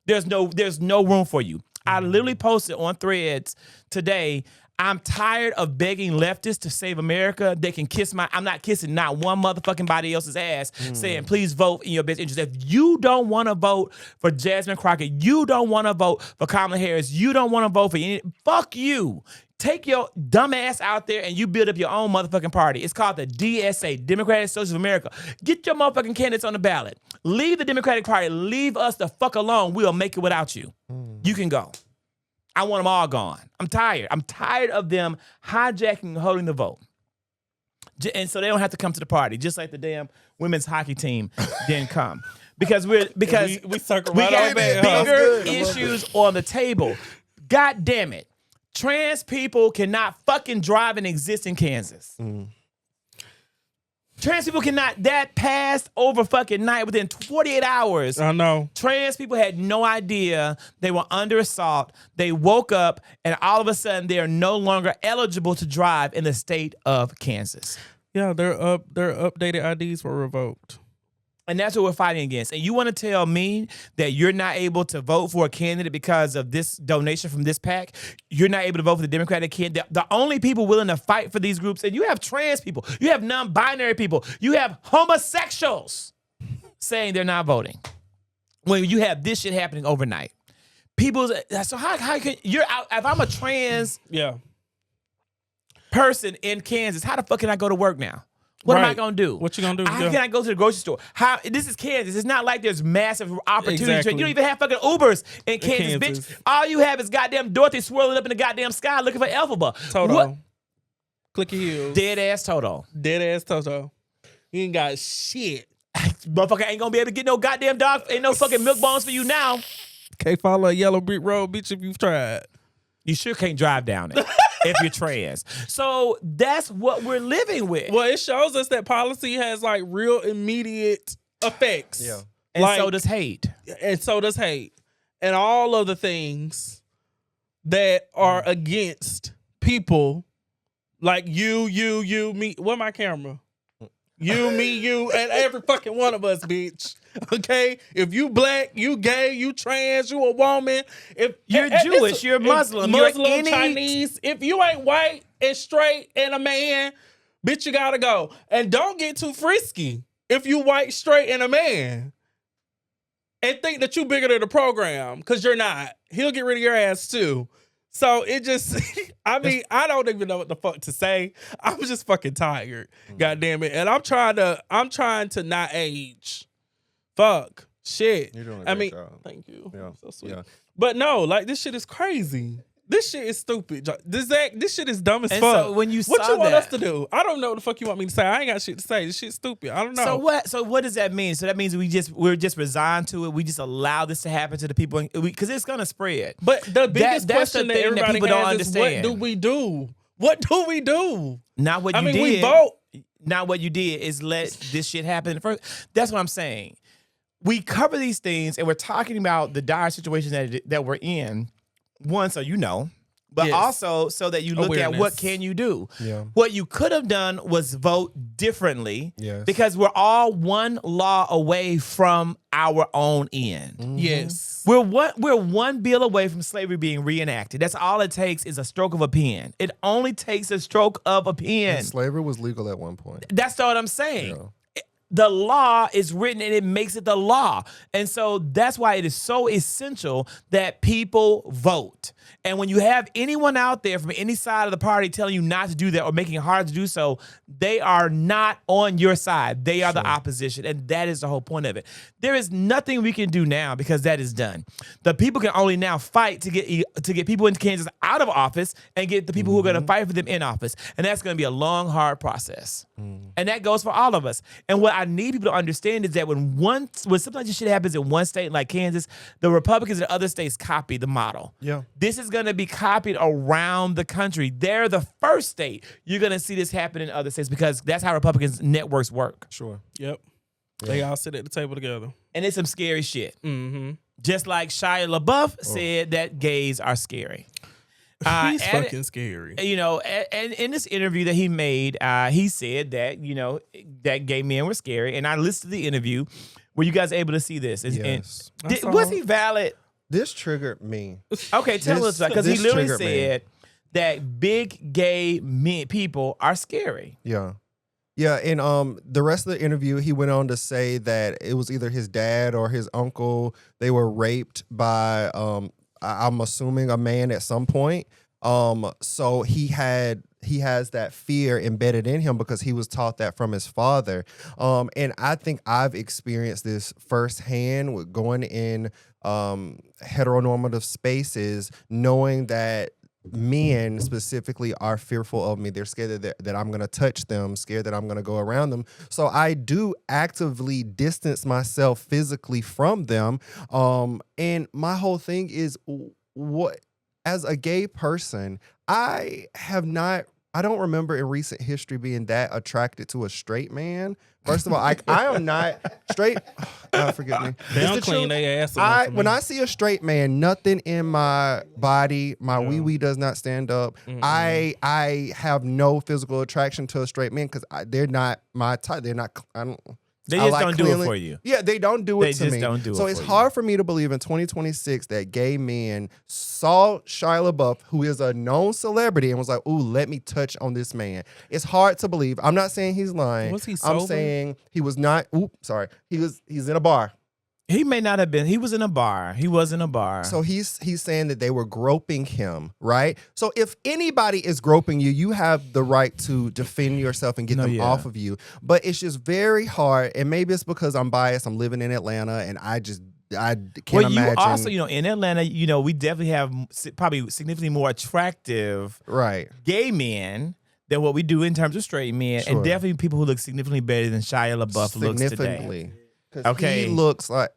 There's no room for you. I literally posted on Threads today, I'm tired of begging leftists to save America. They can kiss I'm not kissing not one motherfucking body else's ass saying, please vote in your best interest. If you don't want to vote for Jasmine Crockett, you don't want to vote for Kamala Harris, you don't want to vote for fuck you. Take your dumb ass out there and you build up your own motherfucking party. It's called the DSA, Democratic Socialists of America. Get your motherfucking candidates on the ballot. Leave the Democratic Party. Leave us the fuck alone. We'll make it without you. You can go. I want them all gone. I'm tired. I'm tired of them hijacking and holding the vote. And so they don't have to come to the party, just like the damn women's hockey team didn't come. Because we circle we right got on back. bigger issues on the table. God damn it. Trans people cannot fucking drive and exist in Kansas. Trans people cannot. That passed over fucking night within 48 hours. I know. Trans people had no idea they were under assault. They woke up and all of a sudden they are no longer eligible to drive in the state of Kansas. Yeah, their updated IDs were revoked. And that's what we're fighting against. And you want to tell me that you're not able to vote for a candidate because of this donation from this PAC? You're not able to vote for the Democratic candidate? The only people willing to fight for these groups, and you have trans people, you have non-binary people, you have homosexuals saying they're not voting. When you have this shit happening overnight. So how can you're out, if I'm a trans person in Kansas, how the fuck can I go to work now? What am I gonna do? What you gonna do? How can I go to the grocery store? How? This is Kansas. It's not like there's massive opportunities. Exactly. You don't even have fucking Ubers in Kansas, bitch. All you have is goddamn Dorothy swirling up in the goddamn sky looking for Elphaba. Toto. What? Click your heels. Dead ass Toto. Dead ass Toto. You ain't got shit. Motherfucker ain't gonna be able to get no goddamn dog. Ain't no fucking milk bones for you now. Can't follow a yellow brick road, bitch, if you've tried. You sure can't drive down it if you're trans. So that's what we're living with. Well, it shows us that policy has like real immediate effects. Yeah. And like, so does hate. And so does hate. And all of the things that are against people like you, me. Where my camera? You, me, you, and every fucking one of us, bitch. Okay? If you black, you gay, you trans, you a woman. If You're Jewish, you're Muslim, you're any- Chinese. If you ain't white and straight and a man, bitch, you gotta go. And don't get too frisky if you white, straight, and a man. And think that you bigger than the program, because you're not. He'll get rid of your ass too. So it just, I mean, I don't even know what the fuck to say. I'm just fucking tired. God damn it. And I'm trying to not age. Fuck. Shit. You're doing a I great mean, job. thank you. Yeah. So sweet. Yeah. But no, like this shit is crazy. This shit is stupid. This shit is dumb as And fuck. so when you what saw you want that- us to do? I don't know what the fuck you want me to say. I ain't got shit to say. This shit's stupid. I don't know. So what does that mean? So that means we're just resigned to it. We just allow this to happen to the people because it's gonna spread. But the biggest that's question the that thing that everybody people don't has understand. is what do we do? What do we do? Not what you I mean, did. we vote. Not what you did is let this shit happen first. That's what I'm saying. We cover these things and we're talking about the dire situation that we're in. One, so you know. But Yes. also so that you look at Awareness. what can you do. Yeah. What you could have done was vote differently. Yes. Because we're all one law away from our own end. Mm-hmm. Yes. We're one bill away from slavery being reenacted. That's all it takes is a stroke of a pen. It only takes a stroke of a pen. And slavery was legal at one point. That's what I'm saying. Yeah. The law is written and it makes it the law. And so that's why it is so essential that people vote. And when you have anyone out there from any side of the party telling you not to do that or making it hard to do so, they are not on your side. They are the opposition. And that is the whole point of it. There is nothing we can do now because that is done. The people can only now fight to get people in Kansas out of office and get the people who are going to fight for them in office. And that's going to be a long, hard process. And that goes for all of us. And what I need people to understand is that when sometimes this shit happens in one state like Kansas, the Republicans in other states copy the model. Yeah. This is going to be copied around the country. They're the first state you're going to see this happen in other states because that's how Republicans networks work. Sure. Yep. They all sit at the table together. And it's some scary shit. Mm-hmm. Just like Shia LaBeouf said that gays are scary. He's fucking scary. You know, and in this interview that he made, he said that, you know, that gay men were scary. And I listened to the interview. Were you guys able to see this? Yes. Was he valid? This triggered me. Okay, tell us about, because he this literally triggered me. said that big gay men people are scary. Yeah. Yeah, and the rest of the interview, he went on to say that it was either his dad or his uncle. They were raped by, I'm assuming, a man at some point. So he has that fear embedded in him because he was taught that from his father. And I think I've experienced this firsthand with going in heteronormative spaces, knowing that men specifically are fearful of me. They're scared that I'm going to touch them, scared that I'm going to go around them. So I do actively distance myself physically from them. And my whole thing is, what, as a gay person, I don't remember in recent history being that attracted to a straight man. First of all, I am not straight. God forgive me. They It's don't the clean truth. their ass enough for me. When I see a straight man, nothing in my body, my wee wee does not stand up. I have no physical attraction to a straight man because they're not my type. They're not. They I just like don't do it cleanly- for you. Yeah, they don't do it They to just me. don't do it so it's for you. hard for me to believe in 2026 that gay men saw Shia LaBeouf, who is a known celebrity, and was like, "Ooh, let me touch on this man." It's hard to believe. I'm not saying he's lying. Was he I'm sober? saying he was not. He's in a bar. He may not have been. He was in a bar. He was in a bar. So he's saying that they were groping him, right? So if anybody is groping you, you have the right to defend yourself and get them off of you. But it's just very hard, and maybe it's because I'm biased. I'm living in Atlanta, and I can't imagine. You also, in Atlanta, we definitely have probably significantly more attractive gay men than what we do in terms of straight men, and definitely people who look significantly better than Shia LaBeouf looks today. Okay, he looks like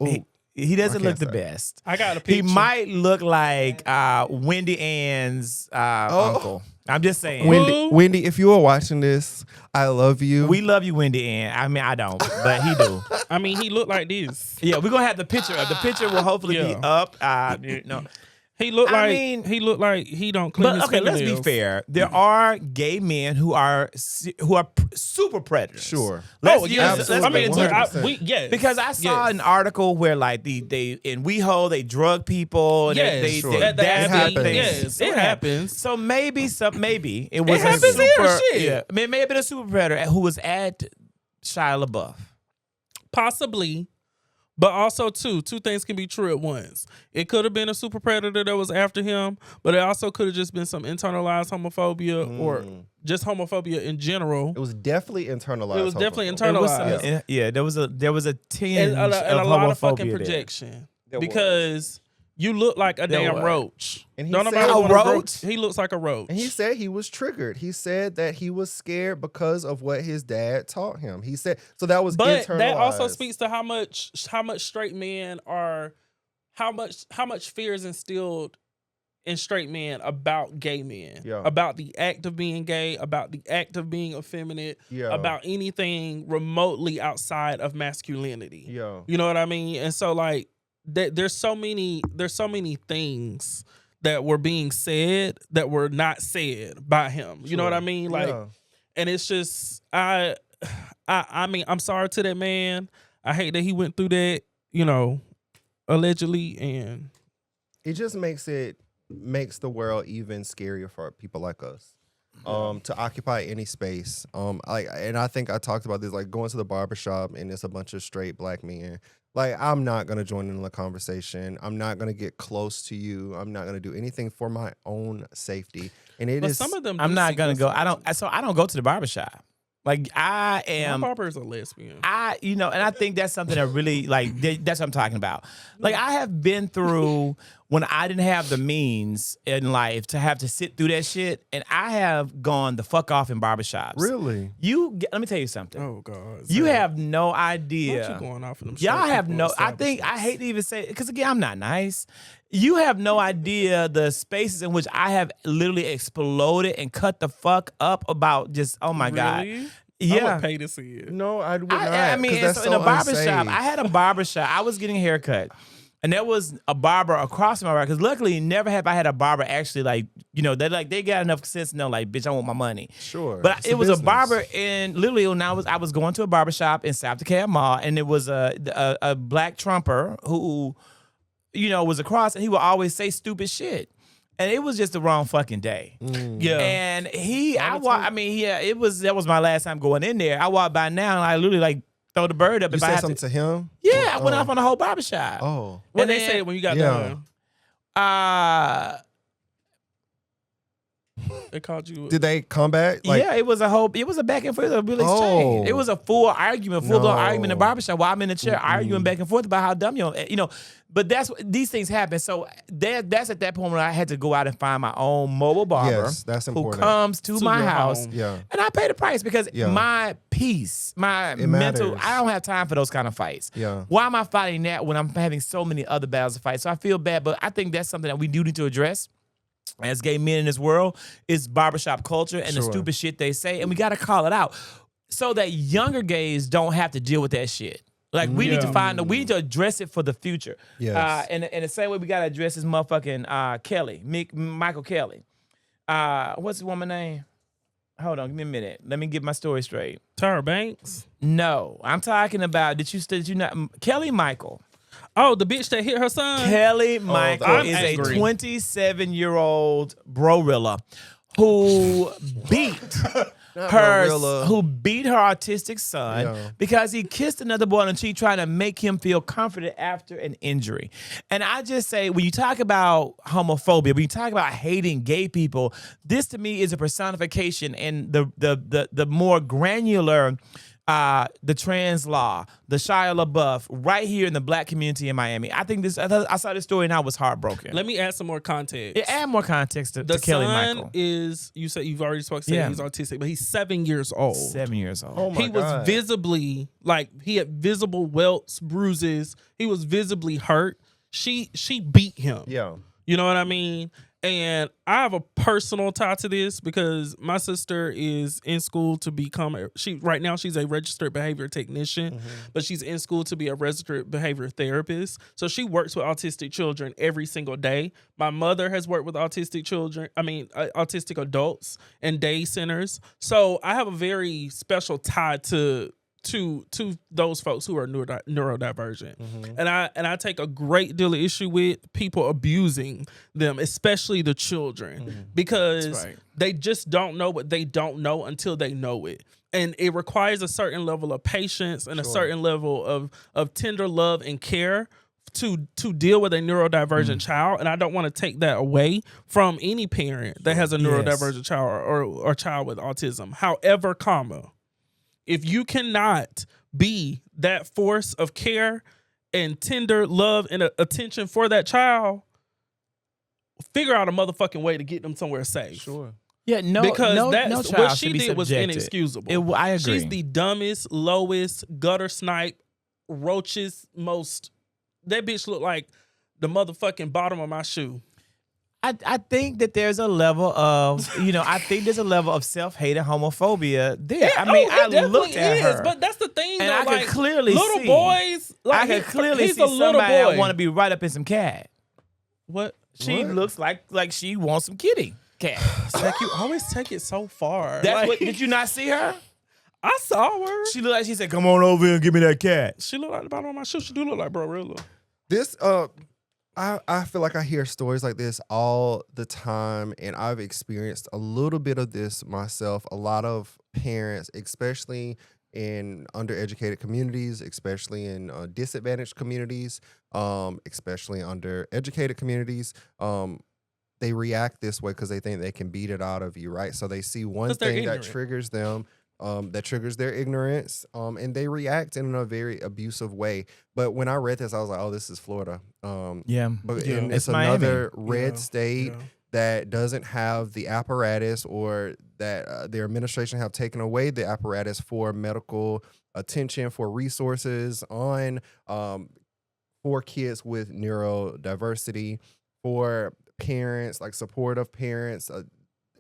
he doesn't look the best. I got a picture. He might look like Wendy Ann's uncle. I'm just saying. Wendy, if you are watching this, I love you. We love you, Wendy Ann. I mean, I don't, but he do. I mean, he looked like this. Yeah, we're gonna have the picture. The picture will hopefully be up. He looked like he don't clean his fingernails. Let's be fair. There are gay men who are super predators. Sure. Let's because I saw an article where like they in WeHo they drug people. And it happens. So maybe it was happens here. Shit. Yeah, I mean, it may have been a super predator who was at Shia LaBeouf. Possibly. But also, two things can be true at once. It could have been a super predator that was after him, but it also could have just been some internalized homophobia or just homophobia in general. It was definitely internalized. It was definitely internalized. There was a tinge and a of lot of fucking homophobia projection because you look like a damn roach. And he Don't said nobody a want roach? He looks like a roach. And he said he was triggered. He said that he was scared because of what his dad taught him. He said so that was but internalized. that also speaks to how much straight men are, how much fear is instilled in straight men about gay men, about the act of being gay, about the act of being effeminate, about anything remotely outside of masculinity. You know what I mean? And so like there's so many things that were being said that were not said by him. You know what I mean? Like, and it's just I mean, I'm sorry to that man. I hate that he went through that, allegedly, and it just makes the world even scarier for people like us. To occupy any space. And I think I talked about this, like going to the barbershop and it's a bunch of straight black men. Like, I'm not going to join in the conversation. I'm not going to get close to you. I'm not going to do anything for my own safety. And some of them I'm not going to go. I don't go to the barbershop. Like, I am. My barber is a lesbian. And I think that's something that really, like, that's what I'm talking about. Like, I have been through when I didn't have the means in life to have to sit through that shit, and I have gone the fuck off in barbershops. Really? Let me tell you something. Oh, God. You have no idea. Why you going off in them Y'all have no, I hate to even say it, because again, I'm not nice. You have no idea the spaces in which I have literally exploded and cut the fuck up about just, oh my God. Yeah. I would pay to see it. No, I would not. I mean, that's in so a barbershop, unsafe. I had a barbershop. I was getting a haircut. And there was a barber across from my barber. Because luckily, never have I had a barber actually they got enough sense to know, like, bitch, I want my money. Sure. But it was a barber, and literally when I was going to a barbershop in South DeKalb Mall, and it was a black Trumper who, was across, and he would always say stupid shit. And it was just the wrong fucking day. Yeah. And that was my last time going in there. I walked by now, and I literally, like, throw the bird up. You said something to him? Yeah, I went off on the whole barbershop. Oh. What they said when you got done? They called you. Did they come back? Yeah, it was a back and forth, a real exchange. It was a full blown argument in the barbershop while I'm in the chair arguing back and forth about how dumb But these things happen. So that's at that point when I had to go out and find my own mobile barber. Yes, that's important. Who comes to my house. Home. Yeah. And I pay the price because my peace, my mental, I don't have time for those kind of fights. Yeah. Why am I fighting that when I'm having so many other battles to fight? So I feel bad, but I think that's something that we do need to address as gay men in this world is barbershop culture and the stupid shit they say. And we got to call it out so that younger gays don't have to deal with that shit. Like, we need to we need to address it for the future. Yes. And the same way we got to address this motherfucking Kelly, Michael Kelly. What's the woman's name? Hold on, give me a minute. Let me get my story straight. Tyra Banks? No, I'm talking about, did you not, Kelly Michael. Oh, the bitch that hit her son? Kelly Michael is angry. a 27-year-old brorilla who beat who beat her autistic son because he kissed another boy on the cheek trying to make him feel comforted after an injury. And I just say, when you talk about homophobia, when you talk about hating gay people, this to me is a personification and the more granular the trans law, the Shia LaBeouf, right here in the black community in Miami. I think I saw this story and I was heartbroken. Let me add some more context. Yeah, add more context to Kelly Michael. Is, you said you've already spoken, he's autistic, but he's 7 years old. 7 years old. Oh my God. Was visibly, he had visible welts, bruises. He was visibly hurt. She beat him. Yeah. You know what I mean? And I have a personal tie to this because my sister is in school to become right now she's a registered behavior technician, but she's in school to be a registered behavior therapist. So she works with autistic children every single day. My mother has worked with autistic autistic adults in day centers. So I have a very special tie to those folks who are neurodivergent. And I take a great deal of issue with people abusing them, especially the children, because they just don't know what they don't know until they know it. And it requires a certain level of patience and a certain level of tender love and care to deal with a neurodivergent child. And I don't want to take that away from any parent that has a neurodivergent child or child with autism. However, if you cannot be that force of care and tender love and attention for that child, figure out a motherfucking way to get them somewhere safe. Sure. Yeah, because child what she did was inexcusable. I agree. She's the dumbest, lowest, gutter snipe, roaches, most. That bitch looked like the motherfucking bottom of my shoe. I think that there's a level of, there's a level of self-hate and homophobia there. Yeah, I looked at her. But that's the thing, and though, I could clearly little see. boys. I could clearly see somebody that want to be right up in some cat. What? She looks like she wants some kitty cat. You always take it so far. Did you not see her? I saw her. She looked like she said, "Come on over here and give me that cat." She looked like the bottom of my shoe. She do look like Brorilla. This I feel like I hear stories like this all the time, and I've experienced a little bit of this myself. A lot of parents, especially in undereducated communities, especially in disadvantaged communities, especially undereducated communities, they react this way because they think they can beat it out of you, right? So they see one thing that triggers them, that triggers their ignorance, and they react in a very abusive way. But when I read this, I was like, oh, this is Florida. But it's another red state that doesn't have the apparatus, or that their administration have taken away the apparatus for medical attention, for resources on for kids with neurodiversity, for parents, like supportive parents.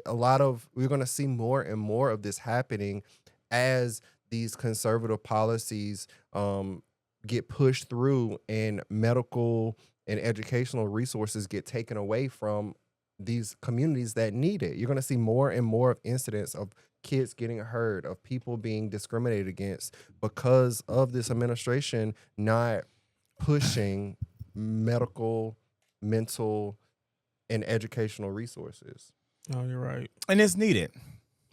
We're going to see more and more of this happening as these conservative policies get pushed through and medical and educational resources get taken away from these communities that need it. You're going to see more and more of incidents of kids getting hurt, of people being discriminated against because of this administration not pushing medical, mental, and educational resources. Oh, you're right, and it's needed.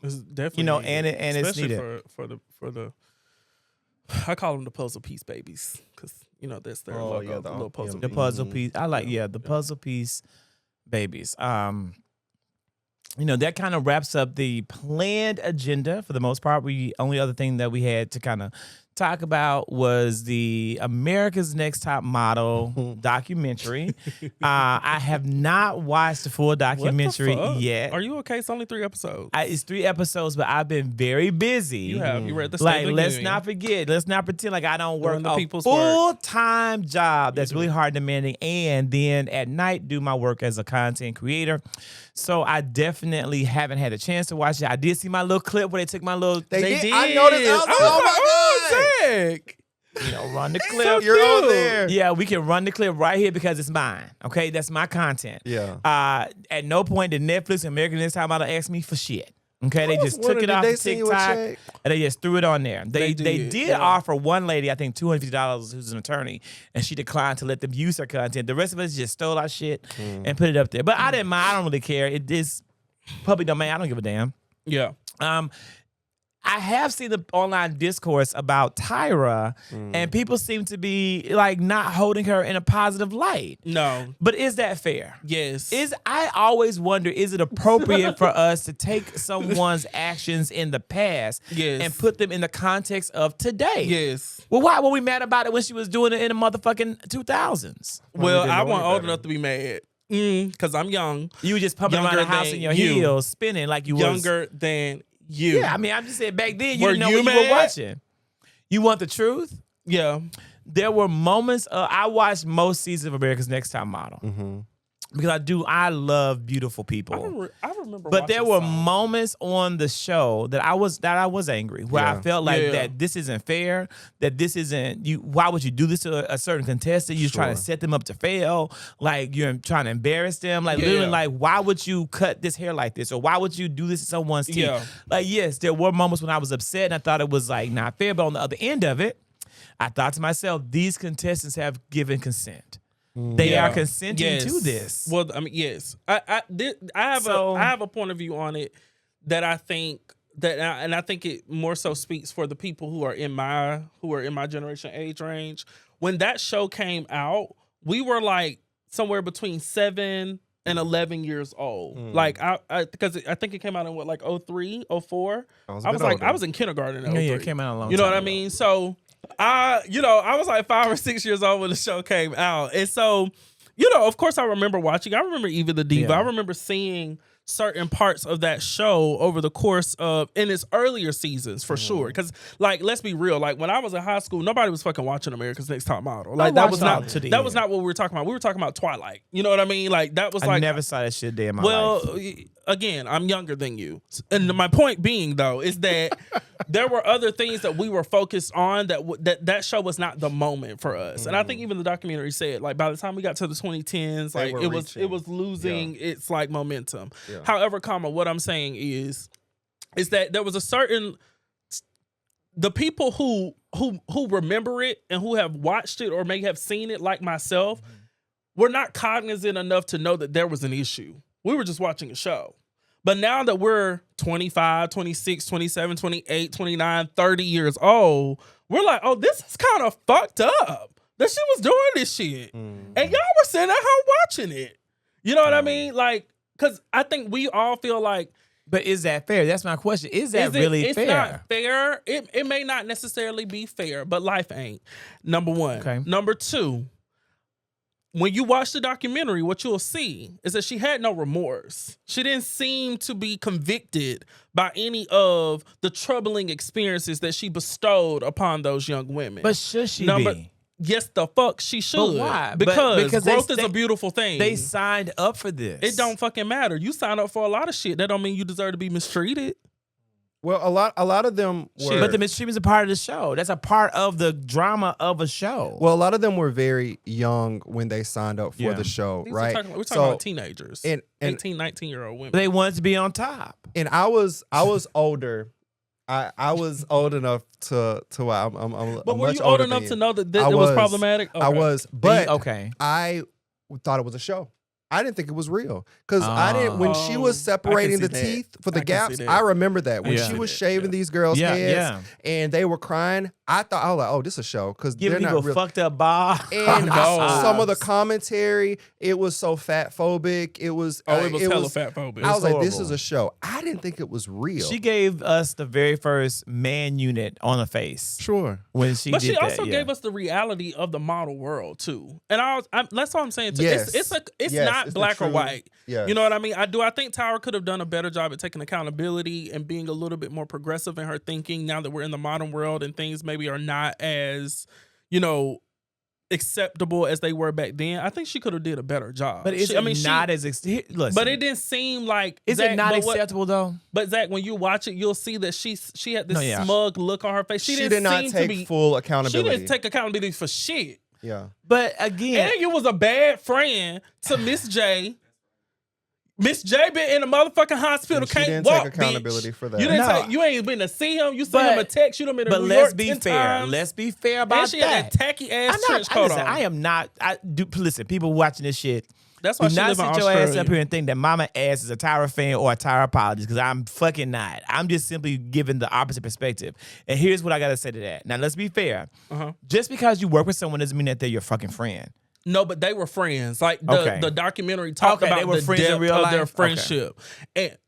It's definitely needed. and it's needed for the. I call them the puzzle piece babies because that's their logo, the little puzzle. The puzzle piece. I like the puzzle piece babies. That kind of wraps up the planned agenda for the most part. Only other thing that we had to kind of talk about was the America's Next Top Model documentary. I have not watched the full documentary yet. Are you okay? It's only 3 episodes. It's 3 episodes, but I've been very busy. You have. You read the let's not forget. Let's not pretend like I don't work a full-time job that's really hard demanding, and then at night do my work as a content creator. So I definitely haven't had a chance to watch it. I did see my little clip where they took my little. They did. I noticed. I was like, oh my God. Sick. Run the clip. So You're on there. Yeah, we can run the clip right here because it's mine. Okay, that's my content. Yeah. At no point did Netflix and American Next Top Model ask me for shit. Okay, they just took it off of TikTok and they just threw it on there. They did offer one lady, I think $250, who's an attorney, and she declined to let them use her content. The rest of us just stole our shit and put it up there. But I didn't mind. I don't really care. It is public domain. I don't give a damn. Yeah. I have seen the online discourse about Tyra, and people seem to be like not holding her in a positive light. No. But is that fair? Yes. I always wonder, is it appropriate for us to take someone's actions in the past and put them in the context of today? Yes. Well, why were we mad about it when she was doing it in the motherfucking 2000s? Well, I wasn't old enough to be mad. Because I'm young. You were just pumping around the house in your heels, spinning like you younger than you. Yeah, I mean, I'm just saying back then you didn't know what you were watching. You want the truth? Yeah. There were moments. I watched most seasons of America's Next Top Model because I love beautiful people. I remember. But there were moments on the show that I was angry, where I felt like that this isn't fair. That this isn't you. Why would you do this to a certain contestant? You're trying to set them up to fail. Like you're trying to embarrass them. Like literally, like why would you cut this hair like this, or why would you do this to someone's teeth? Yeah. Like yes, there were moments when I was upset and I thought it was like not fair. But on the other end of it, I thought to myself, these contestants have given consent. They are consenting to this. Well, I mean, yes. I have a point of view on it that I think and I think it more so speaks for the people who are in my generation age range. When that show came out, we were like somewhere between 7 and 11 years old. Like because I think it came out in what, like 03, 04? I was in kindergarten in 03. Yeah, it came out a long time. You know what I mean? So I was like 5 or 6 years old when the show came out. And so, of course I remember watching. I remember Eva the Diva. I remember seeing certain parts of that show over the course of in its earlier seasons for sure. Because like, let's be real, like when I was in high school, nobody was fucking watching America's Next Top Model. Like that was not what we were talking about. We were talking about Twilight. You know what I mean? Like that was I never saw that shit day in my life. Well, again, I'm younger than you. And my point being though is that there were other things that we were focused on that show was not the moment for us. And I think even the documentary said like by the time we got to the 2010s, like it was losing its like momentum. Yeah. However, what I'm saying is that there was a certain the people who remember it and who have watched it or may have seen it like myself were not cognizant enough to know that there was an issue. We were just watching a show. But now that we're 25, 26, 27, 28, 29, 30 years old, we're like, oh, this is kind of fucked up that she was doing this shit. And y'all were sitting at home watching it. You know what I mean? Like, because I think we all feel like. But is that fair? That's my question. Is that really fair? It's not fair. It may not necessarily be fair, but life ain't. Number one. Okay. Number two, when you watch the documentary, what you'll see is that she had no remorse. She didn't seem to be convicted by any of the troubling experiences that she bestowed upon those young women. But should she be? Yes, the fuck she should. But why? Because growth is a beautiful thing. They signed up for this. It don't fucking matter. You sign up for a lot of shit. That don't mean you deserve to be mistreated. Well, a lot of them were. But the mistreatment is a part of the show. That's a part of the drama of a show. Well, a lot of them were very young when they signed up for the show, right? We're talking about teenagers. And 18, 19-year-old women. They wanted to be on top. And I was older. I was old enough to I'm But were you old enough to know that it was problematic? Okay. I was, but okay. I thought it was a show. I didn't think it was real because I didn't. When she was separating the teeth for the gaps, I remember that when she was shaving these girls' heads and they were crying. I was like, "Oh, this is a show," because they're not real. Fucked up bar. And some of the commentary, it was so fat phobic. It was hella fat phobic. I was like, "This is a show." I didn't think it was real. She gave us the very first man unit on the face. Sure, when she but did she also that, gave us the reality of the model world too. And that's what I'm saying too. Yes. It's not black or white. Yes. You know what I mean? I think Tyra could have done a better job at taking accountability and being a little bit more progressive in her thinking now that we're in the modern world and things maybe are not as, acceptable as they were back then. I think she could have did a better job. But it's not as listen. But it didn't seem like is it not acceptable though? But Zach, when you watch it, you'll see that she had this smug look on her face. She did not take full accountability. She didn't take accountability for shit. Yeah. But again, and you was a bad friend to Miss J. Miss J been in the motherfucking hospital. She can't didn't walk, take accountability bitch. for that. You ain't been to see him. You sent him a text. You done been to New York let's be 10 fair. times. Let's be fair about and she had that tacky ass trench coat on. I am not. Listen, people watching this shit. That's why Do she not live in sit your ass Australia. up here and think that Mama Ass is a Tyra fan or a Tyra apologist, because I'm fucking not. I'm just simply giving the opposite perspective. And here's what I got to say to that. Now, let's be fair. Just because you work with someone doesn't mean that they're your fucking friend. No, but they were friends. Like the documentary talked Okay, they about were the friends in depth real of life? their Okay. friendship.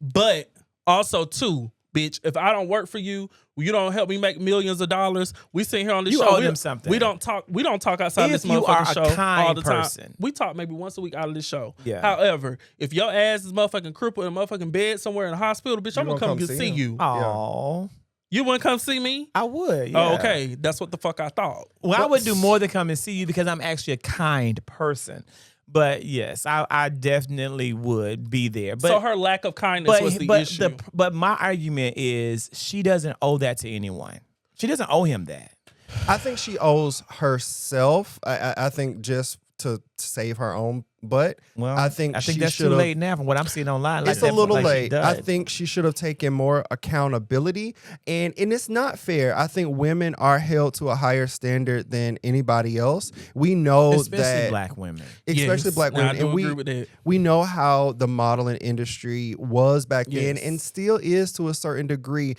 But also too, bitch, if I don't work for you, you don't help me make millions of dollars. We sit here on the You show. owe them something. We don't talk. We don't talk outside If this you are motherfucking a show kind all the time. person. We talk maybe once a week out of this show. Yeah. However, if your ass is motherfucking crippled in a motherfucking bed somewhere in the hospital, bitch, I'm gonna come see him. you. Oh, You wouldn't come see me? I would. Oh, Yeah. okay. That's what the fuck I thought. Well, I would do more than come and see you because I'm actually a kind person. But yes, I definitely would be there. But So her lack of kindness was the issue. But my argument is she doesn't owe that to anyone. She doesn't owe him that. I think she owes herself. I think just to save her own butt. Well, I think that's too should've- late now from what I'm seeing online. Like It's a little like she late. I does. think she should have taken more accountability, and it's not fair. I think women are held to a higher standard than anybody else. We know especially that, black women. especially Yes. black Now, women, I do and agree with that. we know how the modeling industry was back then, Yes. and still is to a certain degree.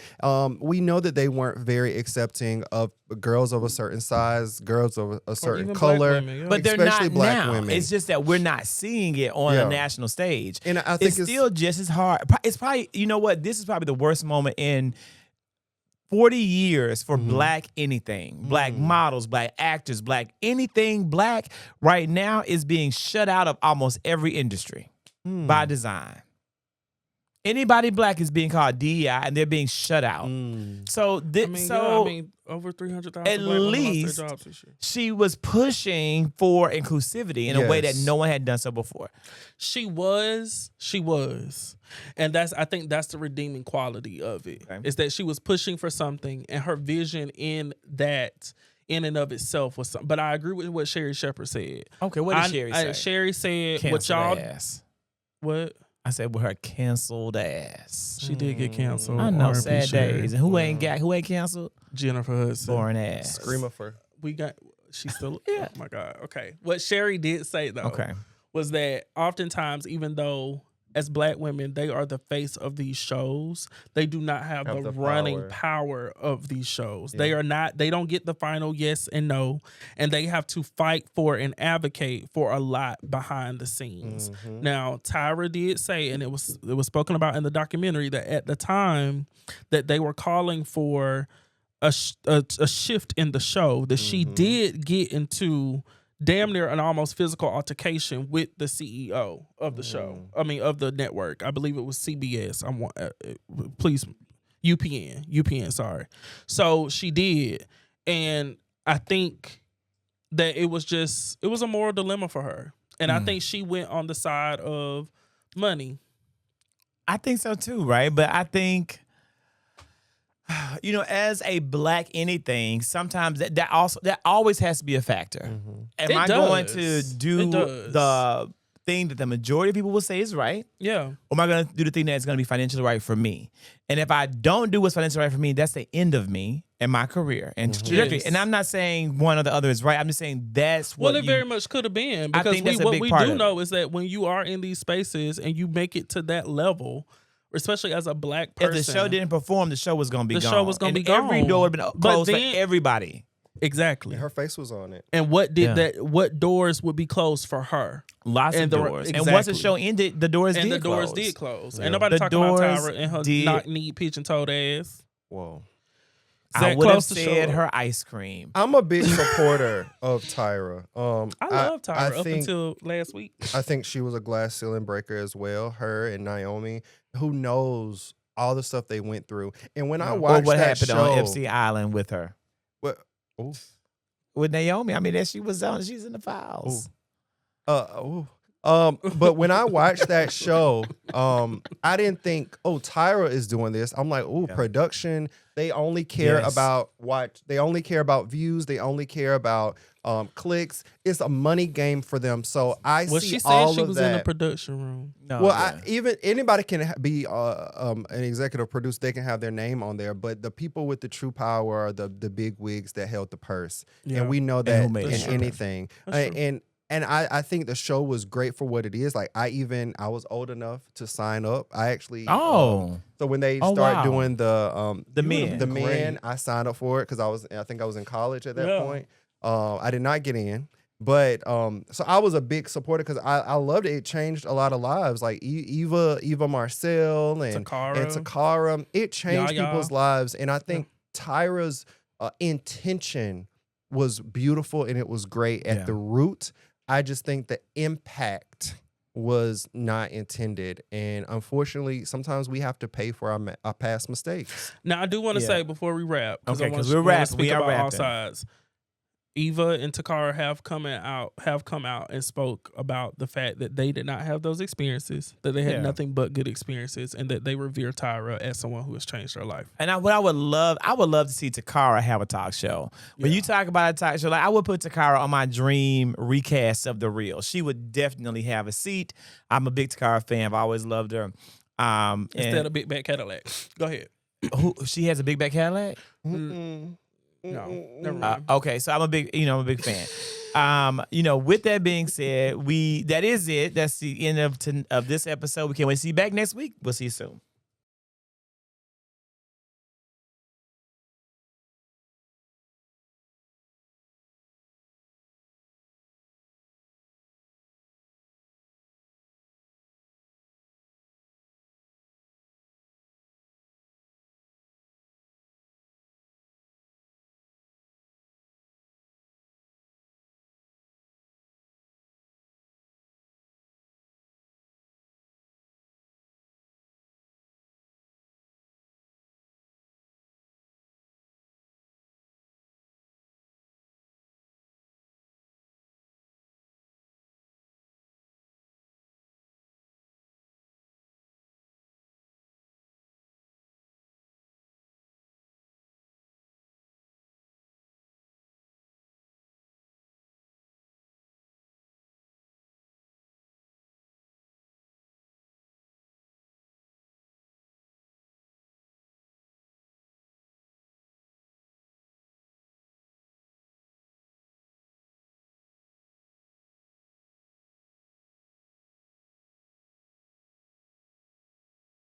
We know that they weren't very accepting of girls of a certain size, girls of a certain even black color, women, yeah. But they're especially not black now. women. It's just that we're not seeing it on Yeah. a national stage. And I think it's still just as hard. It's probably, you know what? This is probably the worst moment in 40 years for black anything. Black models, black actors, black anything black right now is being shut out of almost every industry by design. Anybody black is being called DEI and they're being shut out. So over 300,000 at black women lost least their jobs this year. she was pushing for inclusivity in a way that Yes. no one had done so before. She was, and I think that's the redeeming quality of it. Okay. Is that she was pushing for something, and her vision in that, in and of itself, was something. But I agree with what Sherry Shepherd said. Okay, what did Sherry say? Sherry said, "What Canceled y'all, ass. what I said with her canceled ass. she did get canceled." I know, R.I.P. sad Sherry. days. And who ain't canceled? Jennifer Hudson. Boring ass. Screamer for We got. She's still. Yeah. Oh my God. Okay. What Sherry did say though. Okay. Was that oftentimes, even though as black women they are the face of these shows, they do not have the running power of these shows. They are not. They don't get the final yes and no, and they have to fight for and advocate for a lot behind the scenes. Now, Tyra did say, and it was spoken about in the documentary, that at the time that they were calling for a shift in the show, that she did get into damn near an almost physical altercation with the CEO of the show. I mean, of the network. I believe it was CBS. Please, UPN. Sorry. So she did, and I think that it was a moral dilemma for her, and I think she went on the side of money. I think so too, right? But I think, you know, as a black anything, sometimes that always has to be a factor. Am I going to do the thing that the majority of people will say is right? Yeah. Or am I going to do the thing that's going to be financially right for me? And if I don't do what's financially right for me, that's the end of me and my career and trajectory. Yes. And I'm not saying one or the other is right. I'm just saying that's what Well, it very much could have been, I because think that's a what big we part do of know is that when you are in these spaces and you make it to that level, especially as a black person, if the show didn't perform, the show was going to be The gone. show was gonna And be every gone. door would have been But closed then- for everybody. exactly. her face was on it. And what did Yeah. what doors would be closed for her? Lots of And doors. And once the exactly. show ended, the doors And did the doors close. did close. Yeah. And nobody The talking about doors Tyra and her did- knock-kneed, pitch-and-toed ass. Whoa. I Zach would have close to show said up. her ice cream. I'm a big supporter of Tyra. I love Tyra up think- until last week. I think she was a glass ceiling breaker as well. Her and Naomi, who knows all the stuff they went through. And when I Or watched what that happened show, on FC Island with her. what? Oh, With Naomi. I mean, that she's in the files. but when I watched that show, I didn't think, Tyra is doing this. I'm like, production. They only care Yes. about they only care about views. They only care about clicks. It's a money game for them. So I Well, see she said all she of was that. in the production room. No, Well, yeah. even anybody can be an executive producer. They can have their name on there, but the people with the true power are the big wigs that held the purse, Yeah. and we know who that made in it happen. anything. That's true. And And I think the show was great for what it is. Like I was old enough to sign up. I actually so when they start doing the men, I signed up for it because I think I was in college at that point. I did not get in, but so I was a big supporter because I loved it. It changed a lot of lives. Like Eva Marcel and Takara. It changed people's lives, and I think Tyra's intention was beautiful and it was great at the root. I just think the impact was not intended. And unfortunately, sometimes we have to pay for our past mistakes. Now, I do want to say before we wrap, because we're wrapping. We are wrapping. All sides. Eva and Takara have come out and spoke about the fact that they did not have those experiences, that they had nothing but good experiences, and that they revere Tyra as someone who has changed her life. And what I would love to see Takara have a talk show. When you talk about a talk show, like I would put Takara on my dream recast of The Real. She would definitely have a seat. I'm a big Takara fan. I've always loved her. Instead of Big Bad Cadillac. Go ahead. She has a big back Cadillac? No, never mind. Okay, so I'm a big fan. With that being said, that is it. That's the end of this episode. We can't wait to see you back next week. We'll see you soon.